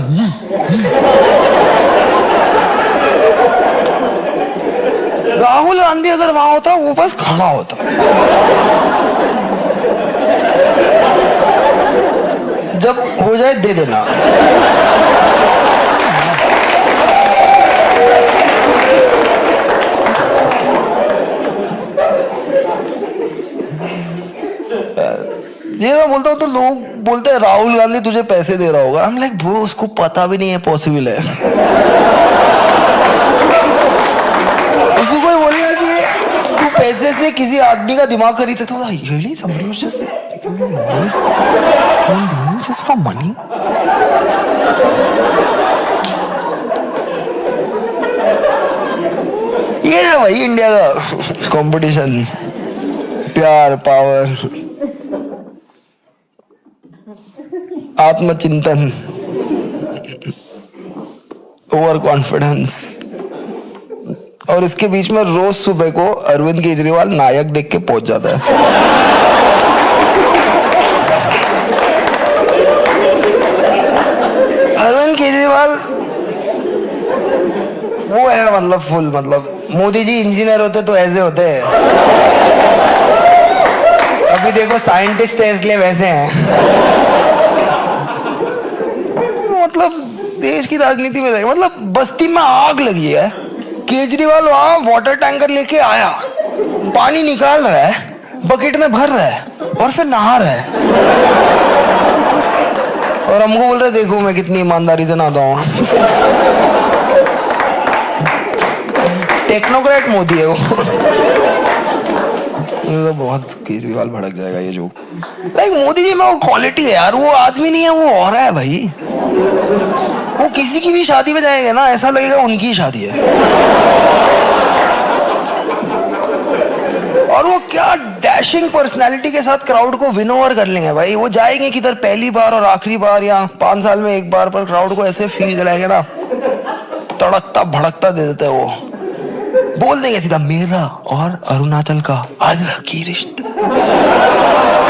राहुल गांधी अगर वहां होता वो बस खड़ा होता। जब हो जाए दे देना। ये मैं बोलता हूँ तो लोग बोलते हैं राहुल गांधी तुझे पैसे दे रहा होगा। हम लाइक ब्रो, उसको पता भी नहीं है पॉसिबल है। उसको कोई बोलेगा कि तू पैसे से किसी आदमी का दिमाग खरीद सकता है। Really? Somebody was just just for money? ये है भाई इंडिया का कंपटीशन। प्यार, पावर, आत्मचिंतन, ओवर कॉन्फिडेंस, और इसके बीच में रोज सुबह को अरविंद केजरीवाल नायक देख के पहुंच जाता है। अरविंद केजरीवाल वो है मतलब फुल, मतलब मोदी जी इंजीनियर होते तो ऐसे होते हैं। अभी देखो साइंटिस्ट है इसलिए वैसे हैं। मतलब देश की राजनीति में रहे, मतलब बस्ती में आग लगी है, केजरीवाल वहां वाटर टैंकर लेके आया, पानी निकाल रहा है, बकेट में भर रहा है और फिर नहा रहा है, और हमको बोल रहे देखो मैं कितनी ईमानदारी से नहाता हूँ। टेक्नोक्रेट मोदी है वो। तो बहुत केजरीवाल भड़क जाएगा ये जो। लाइक मोदी जी में वो क्वालिटी है यार, वो आदमी नहीं है, वो और है भाई। वो किसी की भी शादी में जाएंगे ना, ऐसा लगेगा उनकी ही शादी है। और वो क्या डैशिंग पर्सनालिटी के साथ क्राउड को विन ओवर कर लेंगे भाई। वो जाएंगे किधर पहली बार और आखिरी बार या 5 साल में एक बार, पर क्राउड को ऐसे फील कराएंगे ना, तड़कता भड़कता दे देते हैं। वो बोल देंगे सीधा मेरा और अरुणाचल का अलग ही रिश्ता,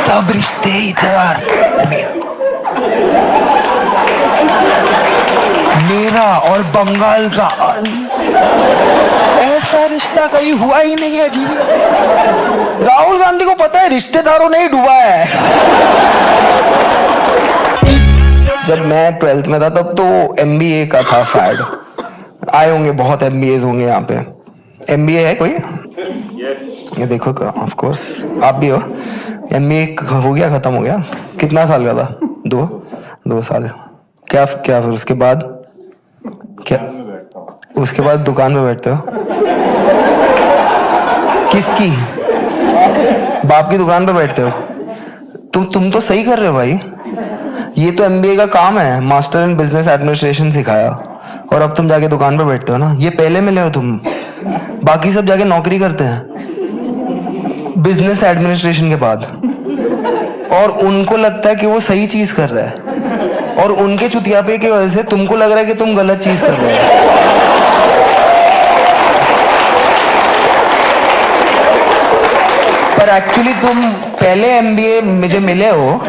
सब रिश्ते इधर मेरा और बंगाल का ऐसा रिश्ता कभी हुआ ही नहीं है जी। राहुल गांधी को पता है रिश्तेदारों ने ही डूबा है। जब मैं 12th में था तब तो MBA का था फैड। आए होंगे बहुत MBAs होंगे यहाँ पे। MBA है कोई? ये देखो ऑफ कोर्स आप भी हो। MBA हो गया, खत्म हो गया। कितना साल का था? 2 साल। क्या फिर उसके बाद क्या? उसके बाद दुकान में बैठते हो? किसकी? बाप की दुकान पे बैठते हो? तुम तो सही कर रहे हो भाई। ये तो MBA का काम है, मास्टर इन बिजनेस एडमिनिस्ट्रेशन सिखाया, और अब तुम जाके दुकान पे बैठते हो ना। ये पहले मिले हो तुम, बाकी सब जाके नौकरी करते हैं बिजनेस एडमिनिस्ट्रेशन के बाद, और उनको लगता है कि वो सही चीज कर रहा है, और उनके चुतियापे की वजह से तुमको लग रहा है कि तुम गलत चीज कर रहे हो। पर एक्चुअली तुम पहले MBA मुझे मिले हो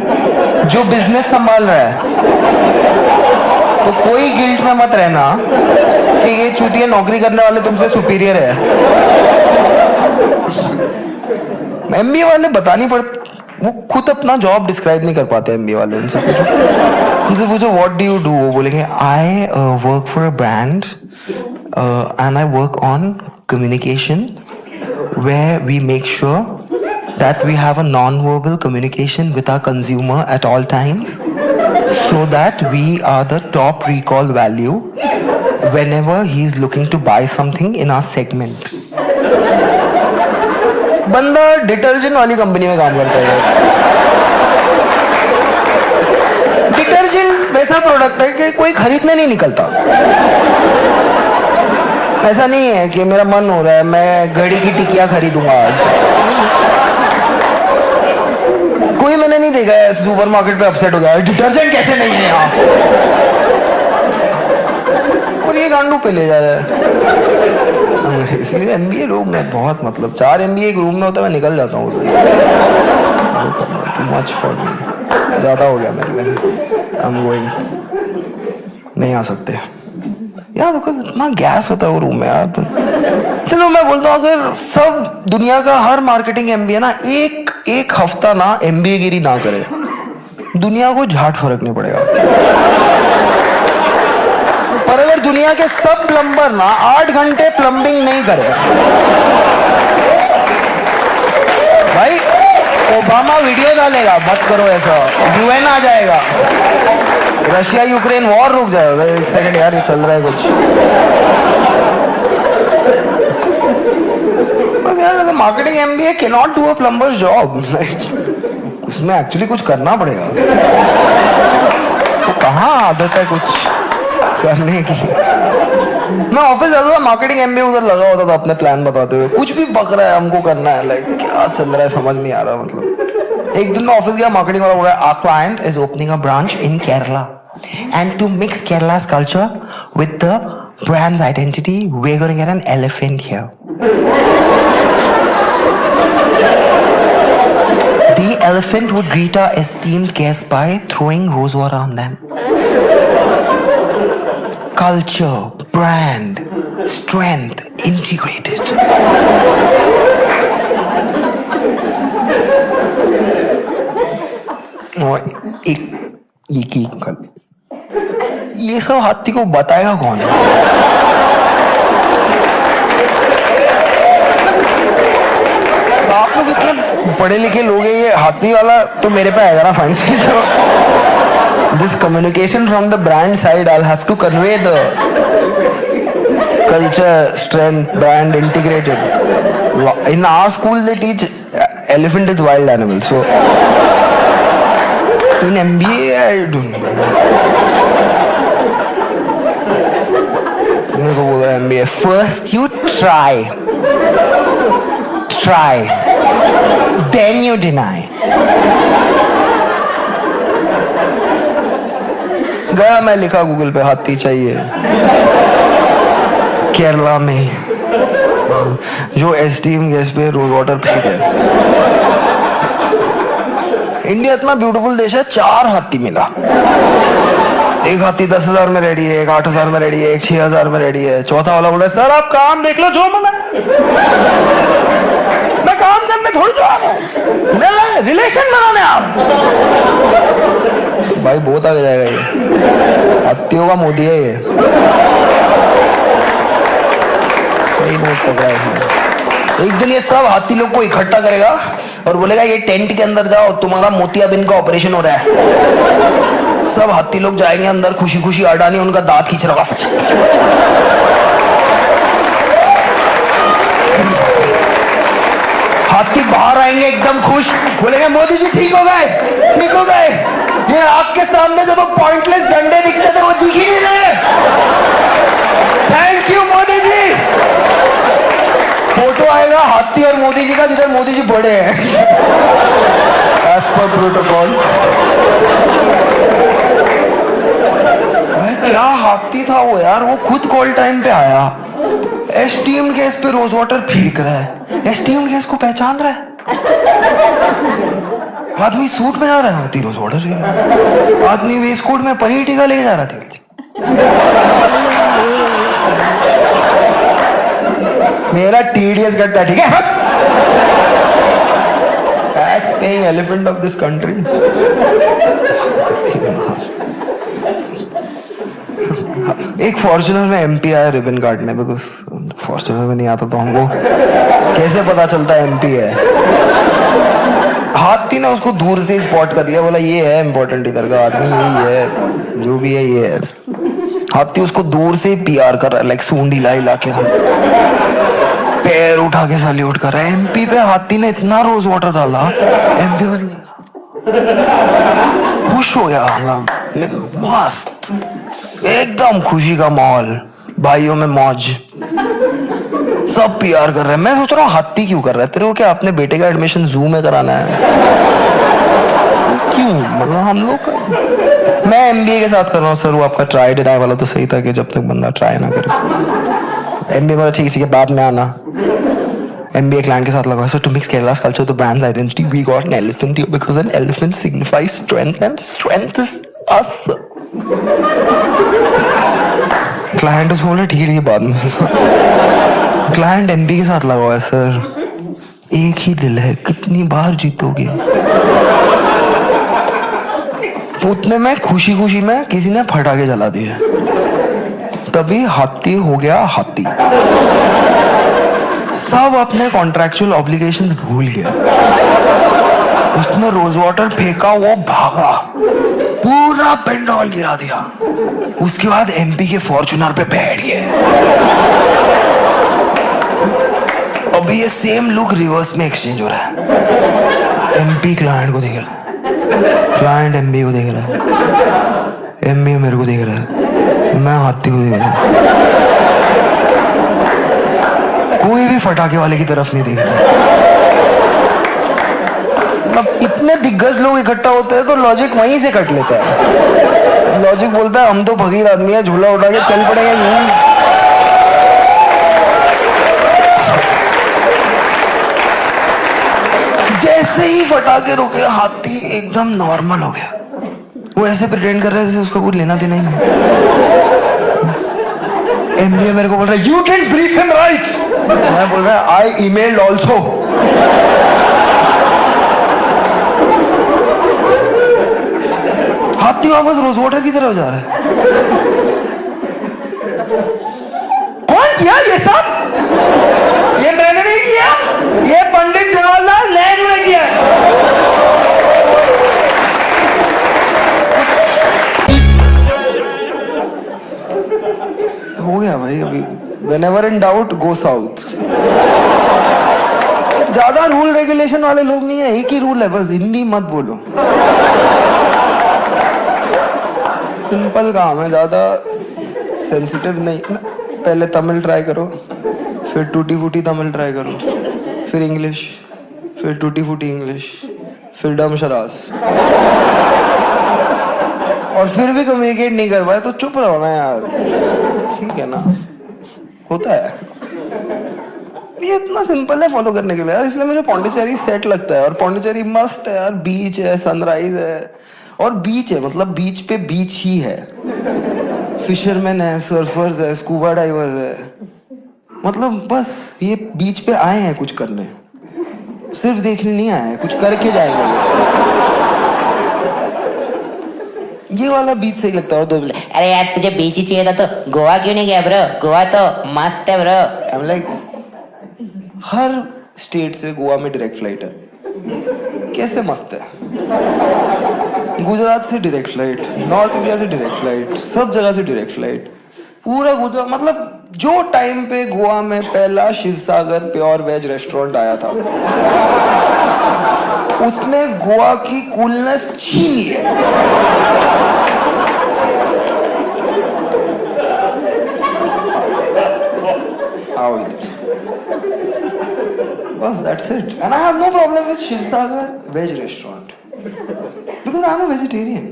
जो बिजनेस संभाल रहा है। तो कोई गिल्ट में मत रहना कि ये चूतिया नौकरी करने वाले तुमसे सुपीरियर है। एमबीए वाले बतानी पड़, वो खुद अपना जॉब डिस्क्राइब नहीं कर पाते एमबीए वाले। उनसे पूछो व्हाट डू यू डू, वो बोलेंगे I work for a brand and I work on communication where we make sure that we have a non-verbal communication with our consumer at all times so that we are the top recall value whenever he's looking to buy something in our segment. बंदा detergent वाली company में काम करता है। Detergent वैसा product है कि कोई खरीदने नहीं निकलता। ऐसा नहीं है कि मेरा मन हो रहा है मैं घड़ी की टिकिया खरीदूंगा आज। कोई मैंने नहीं देखा है सुपरमार्केट पे अपसेट हो गया डिटर्जेंट कैसे नहीं है यहाँ, और ये गांडू पे ले जा रहा है। इसलिए एमबीए लोग मैं बहुत, मतलब 4 एमबीए एक रूम में होता है, मैं निकल जाता हूँ रूम से। टू मच फॉर मी, ज्यादा हो गया मेरे लिए। आई एम गोइंग, नहीं आ सकते यार, बिकॉज इतना गैस होता है वो रूम में यार। तो चलो मैं बोलता हूँ अगर सब दुनिया का हर मार्केटिंग एमबीए ना एक हफ्ता ना एमबीए गिरी ना करे, दुनिया को झाट फर्क नहीं पड़ेगा। पर अगर दुनिया के सब प्लम्बर ना 8 घंटे प्लम्बिंग नहीं करे, भाई ओबामा वीडियो डालेगा मत करो ऐसा, यूएन आ जाएगा, रशिया यूक्रेन वॉर रुक जाएगा। एक सेकंड यार, ये चल रहा है कुछ। Marketing MBA can not do a plumbers job, उसमें एक्चुअली कुछ करना पड़ेगा। कहाँ आदत है कुछ करने की। मैं ऑफिस जाता था, मार्केटिंग एमबीए उधर लगा होता था अपने प्लान बताते हुए, कुछ भी बक रहा है हमको करना है, लाइक क्या चल रहा है समझ नहीं आ रहा। मतलब एक दिन मैं ऑफिस गया, मार्केटिंग वाला बोला our client is opening a branch in Kerala and to mix Kerala's culture with the brand's identity, we're going to get an elephant here. The elephant would greet our esteemed guests by throwing rose water on them. Culture, brand, strength, integrated. ये सब हाथी को बताएगा कौन? आप लोग इतने पढ़े लिखे लोग हैं, ये हाथी वाला तो मेरे पे आएगा ना फाइनली। तो this communication from the brand side I have to convey the culture, strength, brand integrated. In our school they teach elephant is wild animal, so in MBA I don't know. मेरे को बोला MBA first you try, then you deny. गया मैं, लिखा Google पे हाथी चाहिए केरला में, जो एस्टीम गैस पे रोज वाटर फेंके। इंडिया इतना ब्यूटीफुल देश है, 4 हाथी मिला। एक हाथी 10,000 में रेडी है, एक 8,000 में रेडी है, एक 6,000 में रेडी है। चौथा वाला बोला सर आप काम देख लो जो मना, मैं काम करने थोड़ी जा रहा हूं, मैं रिलेशन बनाने आ रहा हूं। भाई बहुत आगे जाएगा ये, हाथियों का मोदी है ये। सही नोट पकड़ा है। एक दिन ये सब हाथी लोग को इकट्ठा करेगा और बोलेगा ये टेंट के अंदर जाओ, तुम्हारा मोतियाबिंद का ऑपरेशन हो रहा है। सब हाथी लोग जाएंगे अंदर, खुशी खुशी अडानी उनका दांत खींच रहा। हाथी बाहर आएंगे एकदम खुश, बोलेंगे मोदी जी ठीक हो गए, ठीक हो गए। ये आग के सामने जो तो पॉइंटलेस डंडे दिखते थे वो दिख ही नहीं रहे। Thank you Modi ji. Photo आएगा हाथी और मोदी जी का, जिधर मोदी जी बड़े हैं एज पर प्रोटोकॉल। भाई क्या हाथी था वो यार, वो खुद कॉल टाइम पे आया, एस्टीम्ड गैस पे रोज वाटर फेंक रहा है, एस्टीम्ड गैस को पहचान रहा है। आदमी सूट में जा रहा है, हाथी रोज वाटर फेंक रहा है। आदमी वेस्ट कोट में पनीर टिक्का लेके जा रहा था। मेरा टीडीएस करता है, ठीक है। Tax paying elephant of this country. एक फॉर्च्यूनर में एमपी आया रिबन काटने, बिकॉज फॉर्च्यूनर में नहीं आता तो हमको कैसे पता चलता है एमपी है. हाथी ने उसको दूर से स्पॉट कर लिया, बोला ये है इम्पोर्टेंट इधर का आदमी, यही है, जो भी है ये है. हाथी उसको दूर से पीआर कर रहा है, लाइक सूंड हिला हिला के, पैर उठा के सैल्यूट कर रहा है. एमपी पे हाथी ने इतना रोज वाटर डाला, एमपी वाज खुश हो गया, मस्त एकदम खुशी का माहौल, भाइयों में मौज, सब पीआर कर रहे हैं. मैं सोच रहा हूँ हाथी क्यों कर रहा है, तेरे को क्या अपने बेटे का एडमिशन जू में कराना है? क्यों, मतलब हम लोग का. मैं एमबीए के साथ कर रहा हूँ सर, वो आपका ट्राई डिनाई वाला तो सही था कि जब तक बंदा ट्राई ना करे. एमबीए वाला ठीक है, बाद में आना. एमबीए क्लाइंट के साथ लगा, so to mix Kerala's culture to brand's identity, we got an elephant here because an elephant signifies strength and strength is us. Client उसको बोला ठीक है बाद में. क्लाइंट एमबी के साथ लगा हुआ है, सर एक ही दिल है, कितनी बार जीतोगे? उतने में खुशी खुशी में किसी ने फटाके जला दिए, तभी हाथी हो गया हाथी. सब अपने कॉन्ट्रैक्चुअल ऑब्लिगेशंस भूल गए. उसने रोज वाटर फेंका, वो भागा, पूरा पेंडॉल गिरा दिया. उसके बाद एमपी के फॉर्च्यूनर पे बैठ गए. अभी ये सेम लुक रिवर्स में एक्सचेंज हो रहा है. एमपी क्लाइंट को देख रहा है, क्लाइंट एमपी को देख रहा है, एमपी मेरे को देख रहा है, मैं हाथी को देख रहा हूं. कोई भी फटाके वाले की तरफ नहीं देख रहा है. अब इतने दिग्गज लोग इकट्ठा होते हैं तो लॉजिक वहीं से कट लेता है. लॉजिक बोलता है हम तो फकीर आदमी है, झूला उठा के चल पड़ेगा. जैसे ही फटाके रुके, हाथी एकदम नॉर्मल हो गया. वो ऐसे प्रिटेंड कर रहा है जैसे उसका कुछ लेना देना ही नहीं. एमबीए मेरे को बोल रहा है you didn't brief him right. मैं बोल रहा है आई ईमेल्ड ऑल्सो. हाथी वापस रोज वाटर की तरफ जा रहा है. कौन किया ये सब? ये मैंने नहीं किया, ये पंडित जवाहरलाल नेहरू ने किया. हो गया भाई. अभी whenever in doubt go south. ज्यादा रूल रेगुलेशन वाले लोग नहीं है, एक ही रूल है बस, हिंदी मत बोलो. सिंपल काम है, ज्यादा सेंसिटिव नहीं. पहले तमिल ट्राई करो, फिर टूटी फूटी तमिल ट्राई करो, फिर इंग्लिश, फिर टूटी फूटी इंग्लिश, फिर डम शरास, और फिर भी कम्युनिकेट नहीं कर पाए तो चुप रहो ना यार. ठीक है ना, होता है. ये इतना सिंपल है फॉलो करने के लिए यार. इसलिए मुझे पौंडीचेरी सेट लगता है. और पौंडीचेरी मस्त है यार, बीच है, सनराइज है, और बीच है मतलब बीच पे बीच ही है. फिशरमैन है, सर्फर्स है, स्कूबा डाइवर्स है. मतलब बस ये बीच पे आए हैं कुछ करने, सिर्फ देखने नहीं आए हैं, कुछ करके जाएंगे. ये वाला बीच सही लगता है. और दो अरे यार तुझे बीच ही चाहिए था तो गोवा क्यों नहीं गया ब्रो? गोवा तो मस्त है bro. I am like, her state से गोवा में डायरेक्ट फ्लाइट है. कैसे मस्त है. गुजरात से डायरेक्ट फ्लाइट, नॉर्थ इंडिया से डायरेक्ट फ्लाइट, सब जगह से डायरेक्ट फ्लाइट. पूरा गुजरात, मतलब जो टाइम पे गोवा में पहला शिवसागर प्योर वेज रेस्टोरेंट आया था, उसने गोवा की कूलनेस छीन ली है. आओ इधर. बस that's it. And I have no problem with Shivsagar veg restaurant because I am a vegetarian.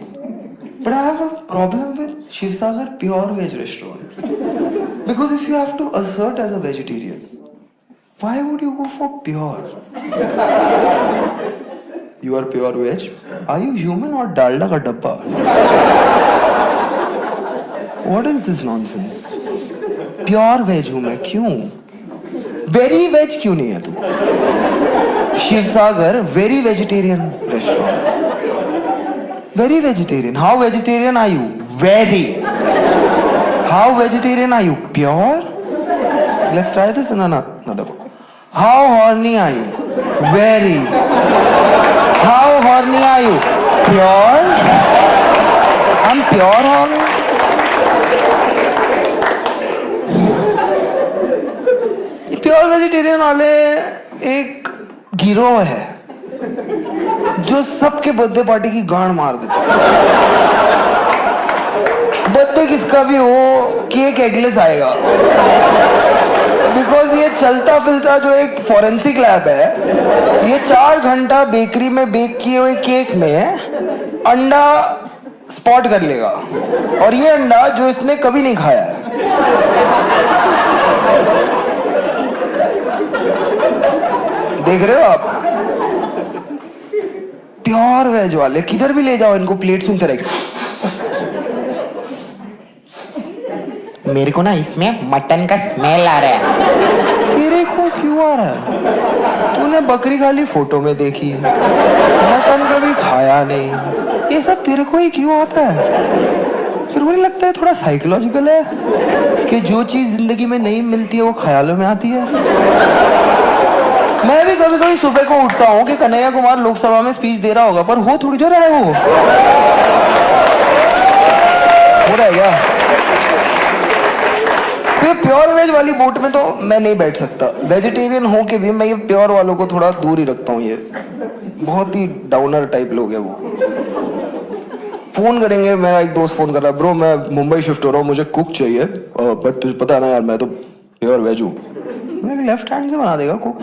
But I have a problem with Shivsagar pure veg restaurant because if you have to assert as a vegetarian, why would you go for pure? You are pure veg? Are you human or dalda ka dabba? What is this nonsense? Pure veg हूँ मैं, क्यों? Very veg क्यों नहीं है तू? Shivsagar very vegetarian restaurant, very vegetarian. How vegetarian are you? Very. How vegetarian are you? Pure. Let's try this. ना ना ना देखो. How horny are you? Very. How horny are you? Pure. I am pure horny. Pure vegetarian वाले एक गिरोह है जो सबके बर्थडे पार्टी की गांड मार देता है. बर्थडे किसका भी हो, केक एगलेस आएगा. बिकॉज ये चलता फिरता जो एक फॉरेंसिक लैब है, ये 4 घंटा बेकरी में बेक किए हुए केक में अंडा स्पॉट कर लेगा. और ये अंडा जो इसने कभी नहीं खाया है. देख रहे हो आप? प्योर वेज वाले किधर भी ले जाओ इनको, प्लेट सुनते रहेगा. मेरे को ना इसमें मटन का स्मेल आ रहा है. तेरे को क्यों आ रहा है? तूने बकरी खाली फोटो में देखी, मटन कभी खाया नहीं. ये सब तेरे को ही क्यों आता है? तेरे को नहीं लगता है थोड़ा साइकोलॉजिकल है कि जो चीज जिंदगी में नहीं मिलती है वो ख्यालों में आती है? मैं भी कभी कभी सुबह को उठता हूँ कि कन्हैया कुमार लोकसभा में स्पीच दे रहा होगा, पर हो थोड़ी जो रहा है वो. हो रहा है क्या? तो प्योर वेज वाली बोट में तो मैं नहीं बैठ सकता. वेजिटेरियन हो के भी मैं ये प्योर वालों को थोड़ा दूर ही रखता हूँ. ये बहुत ही डाउनर टाइप लोग हैं वो. फोन करेंगे, मेरा एक दोस्त फोन कर रहा है, ब्रो मैं मुंबई शिफ्ट हो रहा हूँ, मुझे कुक चाहिए, बट तुझे पता है ना यार मैं तो प्योर वेज हूँ. मैं लेफ्ट हैंड से बना देगा कुक.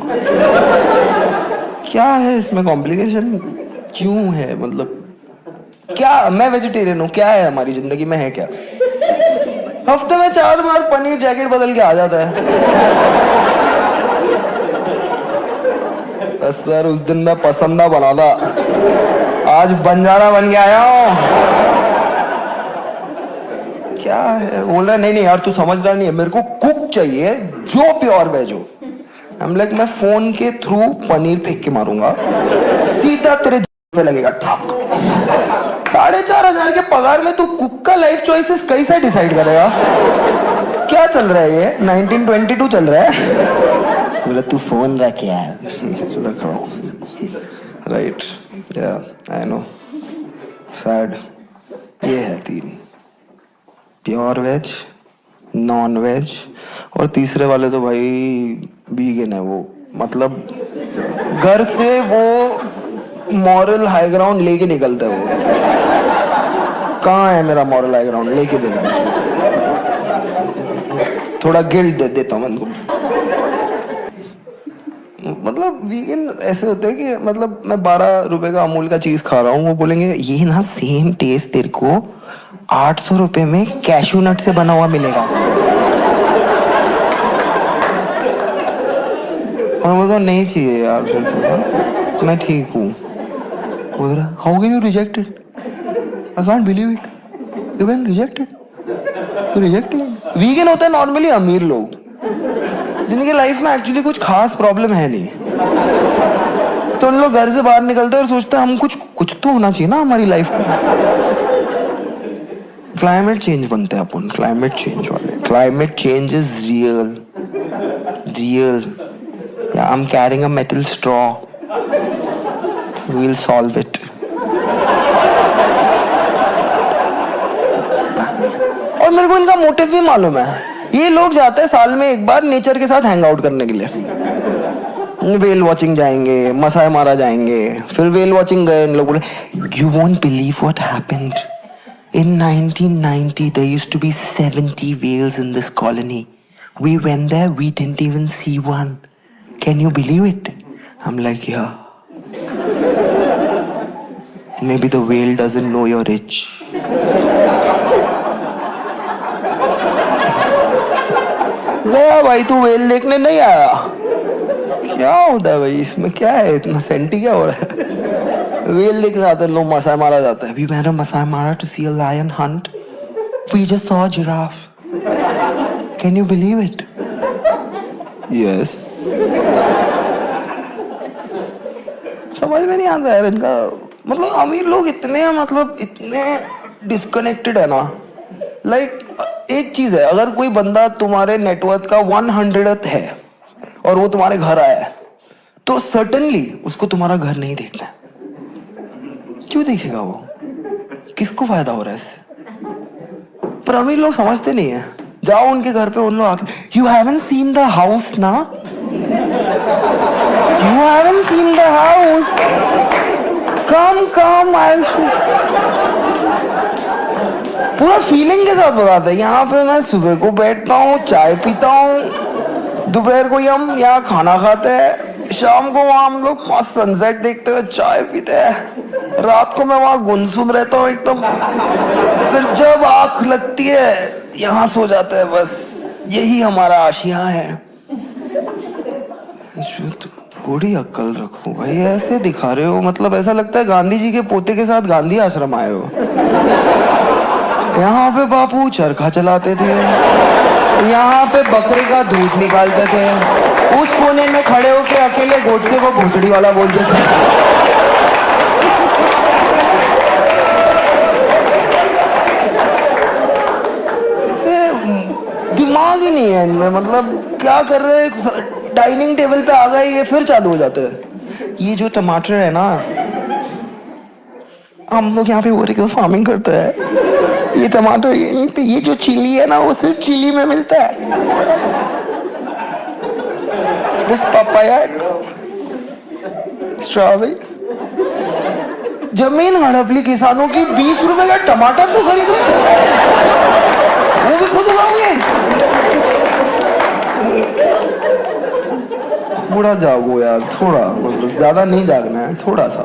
क्या है इसमें कॉम्प्लिकेशन क्यों है? मतलब क्या, मैं वेजिटेरियन हूँ, क्या है हमारी जिंदगी में है क्या? हफ्ते में 4 बार पनीर जैकेट बदल के आ जाता है. बस सर उस दिन मैं पसंदा बना था, आज बंजारा बन के आया हूँ. क्या है? बोल रहा नहीं नहीं यार तू समझ रहा नहीं है, मेरे को कुक चाहिए जो प्योर वेज हो. हम लाइक मैं फोन के थ्रू पनीर फेंक के मारूंगा, सीधा तेरे पे लगेगा ठाक. 4,500 के पगार में तू कुक का लाइफ चॉइसेस कैसे डिसाइड करेगा? क्या चल रहा है ये? 1922 चल रहा है. तो बोला तू फोन रख यार. रख रहा हूँ. राइट, या आई नो. सैड. ये है 3: प्योर वेज, नॉन वेज, और तीसरे वाले तो भाई वीगन है वो. मतलब घर से वो मॉरल हाई ग्राउंड लेके निकलता है वो. कहाँ है मेरा मॉरल हाई ग्राउंड? लेके देगा. थोड़ा गिल्ट दे देता हूँ उनको. मतलब वीगन ऐसे होते हैं कि मतलब मैं 12 रुपए का अमूल का चीज खा रहा हूँ, वो बोलेंगे ये ना सेम टेस्ट तेरे को 800 रुपए में कैशू नट से बना हुआ मिलेगा. और वो तो नहीं चाहिए यार फिर तो ना, मैं ठीक हूँ. How can you reject it? I can't believe it. You can reject it. You reject it. Vegan होता है नॉर्मली अमीर लोग जिनकी लाइफ में एक्चुअली कुछ खास प्रॉब्लम है नहीं, तो उन लोग घर से बाहर निकलते हैं और सोचते हैं हम कुछ तो होना चाहिए ना हमारी लाइफ में. क्लाइमेट चेंज बनते हैं अपन. क्लाइमेट चेंज वाले. Climate change is real. I am carrying a metal straw. We will solve it. और मेरे को इनका मोटिव भी मालूम है. ये लोग जाते हैं साल में एक बार नेचर के साथ हैंग आउट करने के लिए. वेल वॉचिंग जाएंगे, मसाई मारा जाएंगे. फिर वेल वॉचिंग गए, इन लोग बोले you won't believe what happened. In 1990, there used to be 70 whales in this colony. We went there, we didn't even see one. Can you believe it? I'm like, yeah. Maybe the whale doesn't know you're rich. गया भाई, तू whale देखने नहीं आया. क्या होता है भाई इसमें? क्या है इतना सेंटी क्या हो रहा है? वेल देखने आते हैं लोग, मसाई मारा जाता है. We went to Masai Mara to see a lion hunt. We just saw a giraffe. Can you believe it? Yes समझ में नहीं आता यार इनका, मतलब अमीर लोग इतने डिस्कनेक्टेड है ना। लाइक एक चीज है, अगर कोई बंदा तुम्हारे नेटवर्थ का 100th है और वो तुम्हारे घर आया है तो सर्टनली उसको तुम्हारा घर नहीं देखना है। क्यों देखेगा वो? किसको फायदा हो रहा है इससे? पर अमीर लोग समझते नहीं है। जाओ उनके घर पे, उन लोग आके, you haven't seen the house ना, you haven't seen the house, come I पूरा फीलिंग के साथ बताता है। यहाँ पे मैं सुबह को बैठता हूँ, चाय पीता हूँ, दोपहर को हम यहाँ खाना खाते हैं, शाम को वहाँ हम लोग मस्त सनसेट देखते हुए चाय पीते हैं, रात को मैं वहाँ गुमसुम रहता हूँ एकदम, फिर जब आँख लगती है यहाँ सो जाते हैं। बस यही हमारा आशियाँ है। थोड़ी अक्ल रखो भाई, ऐसे दिखा रहे हो, मतलब ऐसा लगता है गांधी जी के पोते के साथ गांधी आश्रम आए हो। यहाँ पे बापू चरखा चलाते थे, यहाँ पे बकरे का दूध निकालते थे, उस कोने में खड़े होके अकेले गोडसे को भोसड़ी वाला बोलते थे। दिमाग ही नहीं है इनमें, मतलब क्या कर रहे हैं? डाइनिंग टेबल पे आ गए ये फिर चालू हो जाते हैं। ये जो टमाटर है ना, हम लोग यहाँ पे वर्टिकल फार्मिंग करते हैं। ये टमाटर यहीं पे, ये जो चिली है ना वो सिर्फ चिली में मिलता है। दिस पपाया, स्ट्रॉबेरी, जमीन हड़पली किसानों की 20 रुपए का टमाटर तो खरीद रहे हैं, वो भी खुद उगाओगे? थोड़ा जागो यार, थोड़ा, मतलब ज्यादा नहीं जागना है, थोड़ा सा।